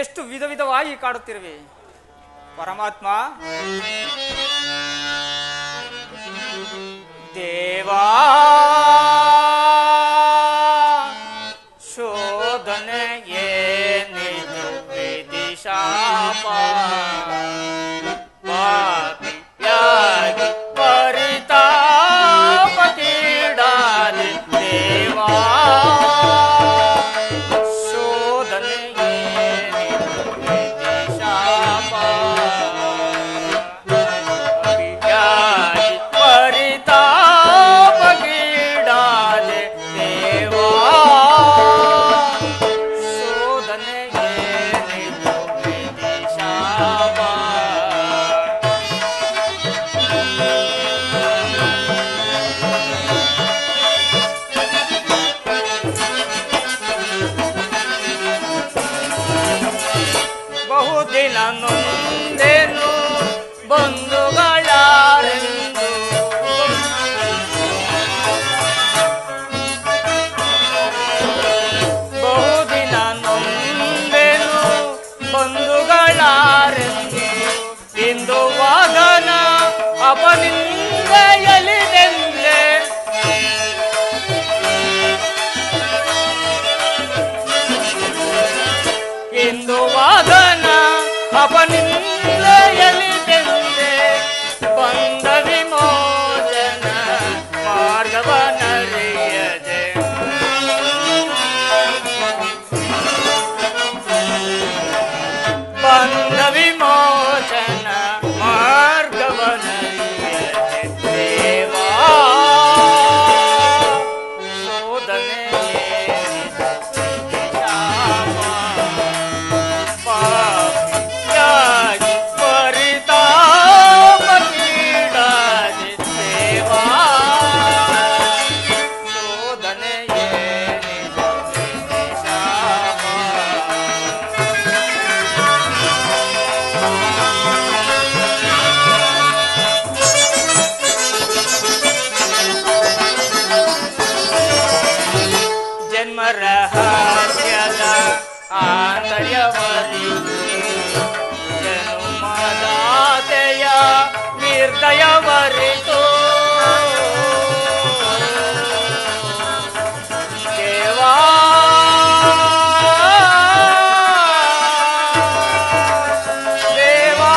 ಎಷ್ಟು ವಿಧ ವಿಧವಾಗಿ ಕಾಡುತ್ತಿರುವೆ ಪರಮಾತ್ಮ. ದೇವಾ, ಶೋಧನೆ ಏನಿದು ವಿಧಿಶಾಪ. ಪಾಪಿಯಾಗಿ ಪರಿತಾಪ ಕೀಡಾದೆ ದೇವಾ, ಶೋಧನೆ ಏನಿದು ವಿಧಿಶಾಪ. ಪಾಪಿಯಾಗಿ ಪರಿತಾಪ ಕೀಡಾದೆ ದೇವಾ, ಶೋಧನೆ ಏನಿದು ವಿಧಿಶಾಪ. ಬಹುದಿನ ನೊಂದೆನು ಬಂಧುಗಳಾರೆಂದು ವಾದನ ಅಪನಿಂದೆಯಲಿದೆಂದೆ ಇಂದು ವಾದನ ಅಪನಿಂದೆಯಲಿದೆಂದೆ ಬಂದ ವಿಮೋಚನ ಮಾರ್ಗವನರಿಯದೆ ಬಂದ ವಿಮೋಚನ ಮಾರ್ಗವನರಿಯದೆ ದೇವಾ ಶೋಧನೆಯೇ ಶಾಪ ಪಾಪಿಯಾಗಿ ಪರಿತಾಪ ನೀಡದೆ ದೇವಾ ಶೋಧನೆಯೇ ಶಾಪ ಜನ್ಮ ರಹಸ್ಯದ ಆಂತರ್ಯವರಿತು ಜನುಮದಾತೆಯ ನಿರ್ದಯವರಿತು ದೇವಾ ದೇವಾ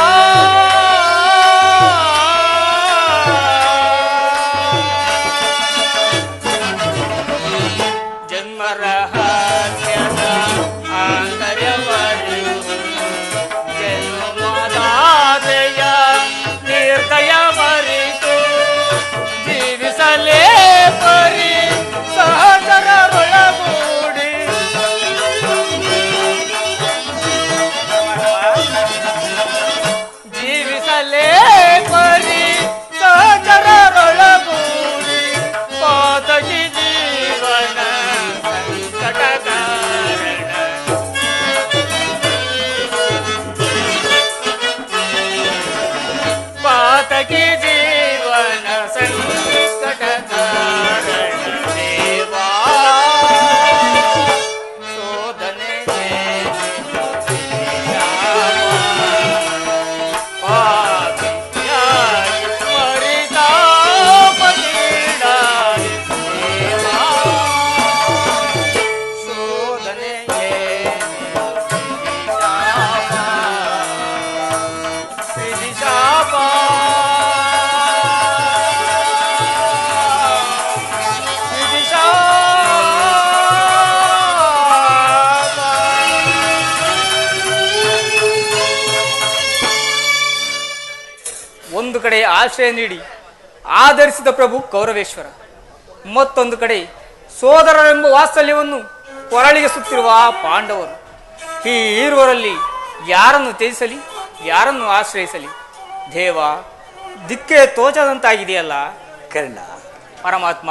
ಜನ್ಮ ರಹಸ್ಯದ ಆಂತರ್ಯವರಿತು ಜನ್ಮದಾತೆಯ ನಿರ್ದಯವರಿತು ಜೀವಿಸಲೇ ಪರಿ ಸಹಚರರೊಳಗೂಡಿ ಜೀವಿಸಲೇ ಪರಿ ಸಹಚರರೊಳಗೂಡಿ ಪಾತಕಿ ಜೀವನ ಸಂಕಟ ಕಾರಣ ಪಾತಕಿ ಜೀವನ ಸಂಕಟ ಕಾರಣ ದೇವಾ ಶೋಧನೆ ಪಾಪಿಯಾಗಿ ಪರಿತಾಪ ನೀಡದೆ ದೇವಾ ಶೋಧನೆಯೇ ಶಾಪ ವಿಧಿ ಶಾಪ. ಒಂದು ಕಡೆ ಆಶ್ರಯ ನೀಡಿ ಆಧರಿಸಿದ ಪ್ರಭು ಕೌರವೇಶ್ವರ, ಮತ್ತೊಂದು ಕಡೆ ಸೋದರರೆಂಬ ವಾತ್ಸಲ್ಯವನ್ನು ಕೊರಳಿಗೆ ಸುತ್ತಿರುವ ಆ ಪಾಂಡವರು. ಈ ಇರುವರಲ್ಲಿ ಯಾರನ್ನು ತ್ಯಜಿಸಲಿ, ಯಾರನ್ನು ಆಶ್ರಯಿಸಲಿ? ದೇವ, ದಿಕ್ಕೇ ತೋಚದಂತಾಗಿದೆಯಲ್ಲ. ಕರ್ಣ, ಪರಮಾತ್ಮ,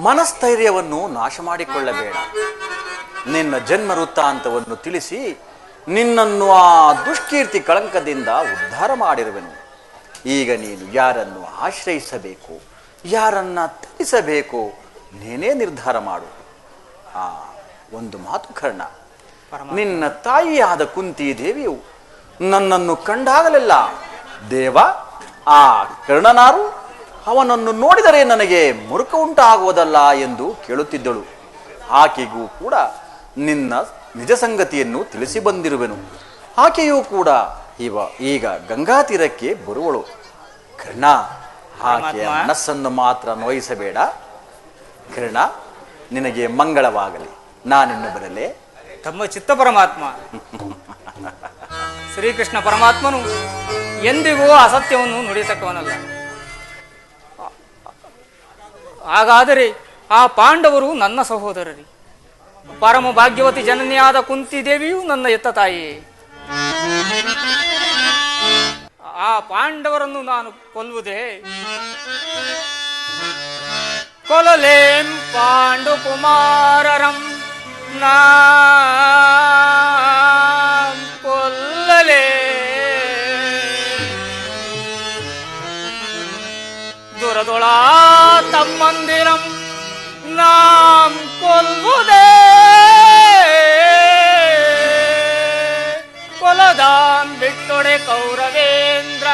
ಮನಸ್ಥೈರ್ಯವನ್ನು ನಾಶ ಮಾಡಿಕೊಳ್ಳಬೇಡ. ನಿನ್ನ ಜನ್ಮ ವೃತ್ತಾಂತವನ್ನು ತಿಳಿಸಿ ನಿನ್ನನ್ನು ಆ ದುಷ್ಕೀರ್ತಿ ಕಳಂಕದಿಂದ ಉದ್ಧಾರ ಮಾಡಿರುವೆನು. ಈಗ ನೀನು ಯಾರನ್ನು ಆಶ್ರಯಿಸಬೇಕು, ಯಾರನ್ನ ತ್ಯಜಿಸಬೇಕು, ನೀನೇ ನಿರ್ಧಾರ ಮಾಡು. ಆ ಒಂದು ಮಾತು ಕರ್ಣ, ನಿನ್ನ ತಾಯಿಯಾದ ಕುಂತಿ ದೇವಿಯು ನನ್ನನ್ನು ಕಂಡಾಗಲೆಲ್ಲ ದೇವ, ಆ ಕರ್ಣನಾರು ಅವನನ್ನು ನೋಡಿದರೆ ನನಗೆ ಮುರುಕ ಉಂಟಾಗುವುದಲ್ಲ ಎಂದು ಕೇಳುತ್ತಿದ್ದಳು. ಆಕೆಗೂ ಕೂಡ ನಿನ್ನ ನಿಜ ಸಂಗತಿಯನ್ನು ತಿಳಿಸಿ ಬಂದಿರುವೆನು. ಆಕೆಯೂ ಕೂಡ ಈಗ ಗಂಗಾ ತೀರಕ್ಕೆ ಬರುವಳು. ಕರ್ಣ, ಆಕೆಯ ಮನಸ್ಸನ್ನು ಮಾತ್ರ ನೋಯಿಸಬೇಡ. ಕರ್ಣ, ನಿನಗೆ ಮಂಗಳವಾಗಲಿ. ನಾನಿನ್ನು ಬರಲೇ? ತಮ್ಮ ಚಿತ್ತ ಪರಮಾತ್ಮ. ಶ್ರೀಕೃಷ್ಣ ಪರಮಾತ್ಮನು ಎಂದಿಗೂ ಅಸತ್ಯವನ್ನು ನುಡಿಸಕ್ಕವನಲ್ಲ. ಹಾಗಾದರೆ ಆ ಪಾಂಡವರು ನನ್ನ ಸಹೋದರರಿ. ಪರಮ ಭಾಗ್ಯವತಿ ಜನನಿಯಾದ ಕುಂತಿ ದೇವಿಯು ನನ್ನ ಎತ್ತ ತಾಯಿ. ಆ ಪಾಂಡವರನ್ನು ನಾನು ಕೊಲ್ಲುವುದೇ? ಕೊಲಲೇಂ ಪಾಂಡು ಕುಮಾರರಂ ನಾ ಕೊಲ್ಲಲೇ ದುರದೊಳಾ ತಮ್ಮಂದಿರಂ ನಾಂ ಕೊಲ್ಲುವುದೇ ಕೊಲದಾಂ ಬಿಟ್ಟೊಡೆ ಕೌರವೇಂದ್ರ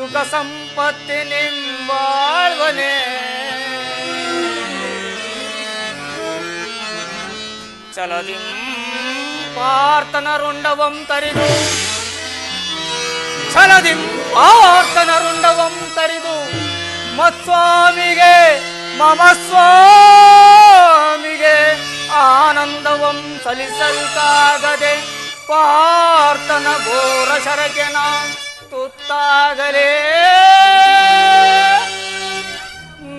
ಸುಖ ಸಂಪತ್ತಿ ನಿಂಬಾಳ್ವನೆ ಚಲದಿಂ ಪಾರ್ಥನ ರುಂಡವಂ ತರಿದು ಛಲದಿಂ ಪಾರ್ಥನ ರುಂಡವಂ ತರಿದು ಮತ್ಸ್ವಾಮಿಗೆ ಮಮ ಸ್ವಾಮಿಗೆ ಆನಂದವಂ ಸಲಿಸಲ್ಕಾಗದೆ ಪಾರ್ಥನ ಘೋರ ಶರಕ್ಕೆ ನಾ ತುತ್ತಾಗಲೇ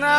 ನಾ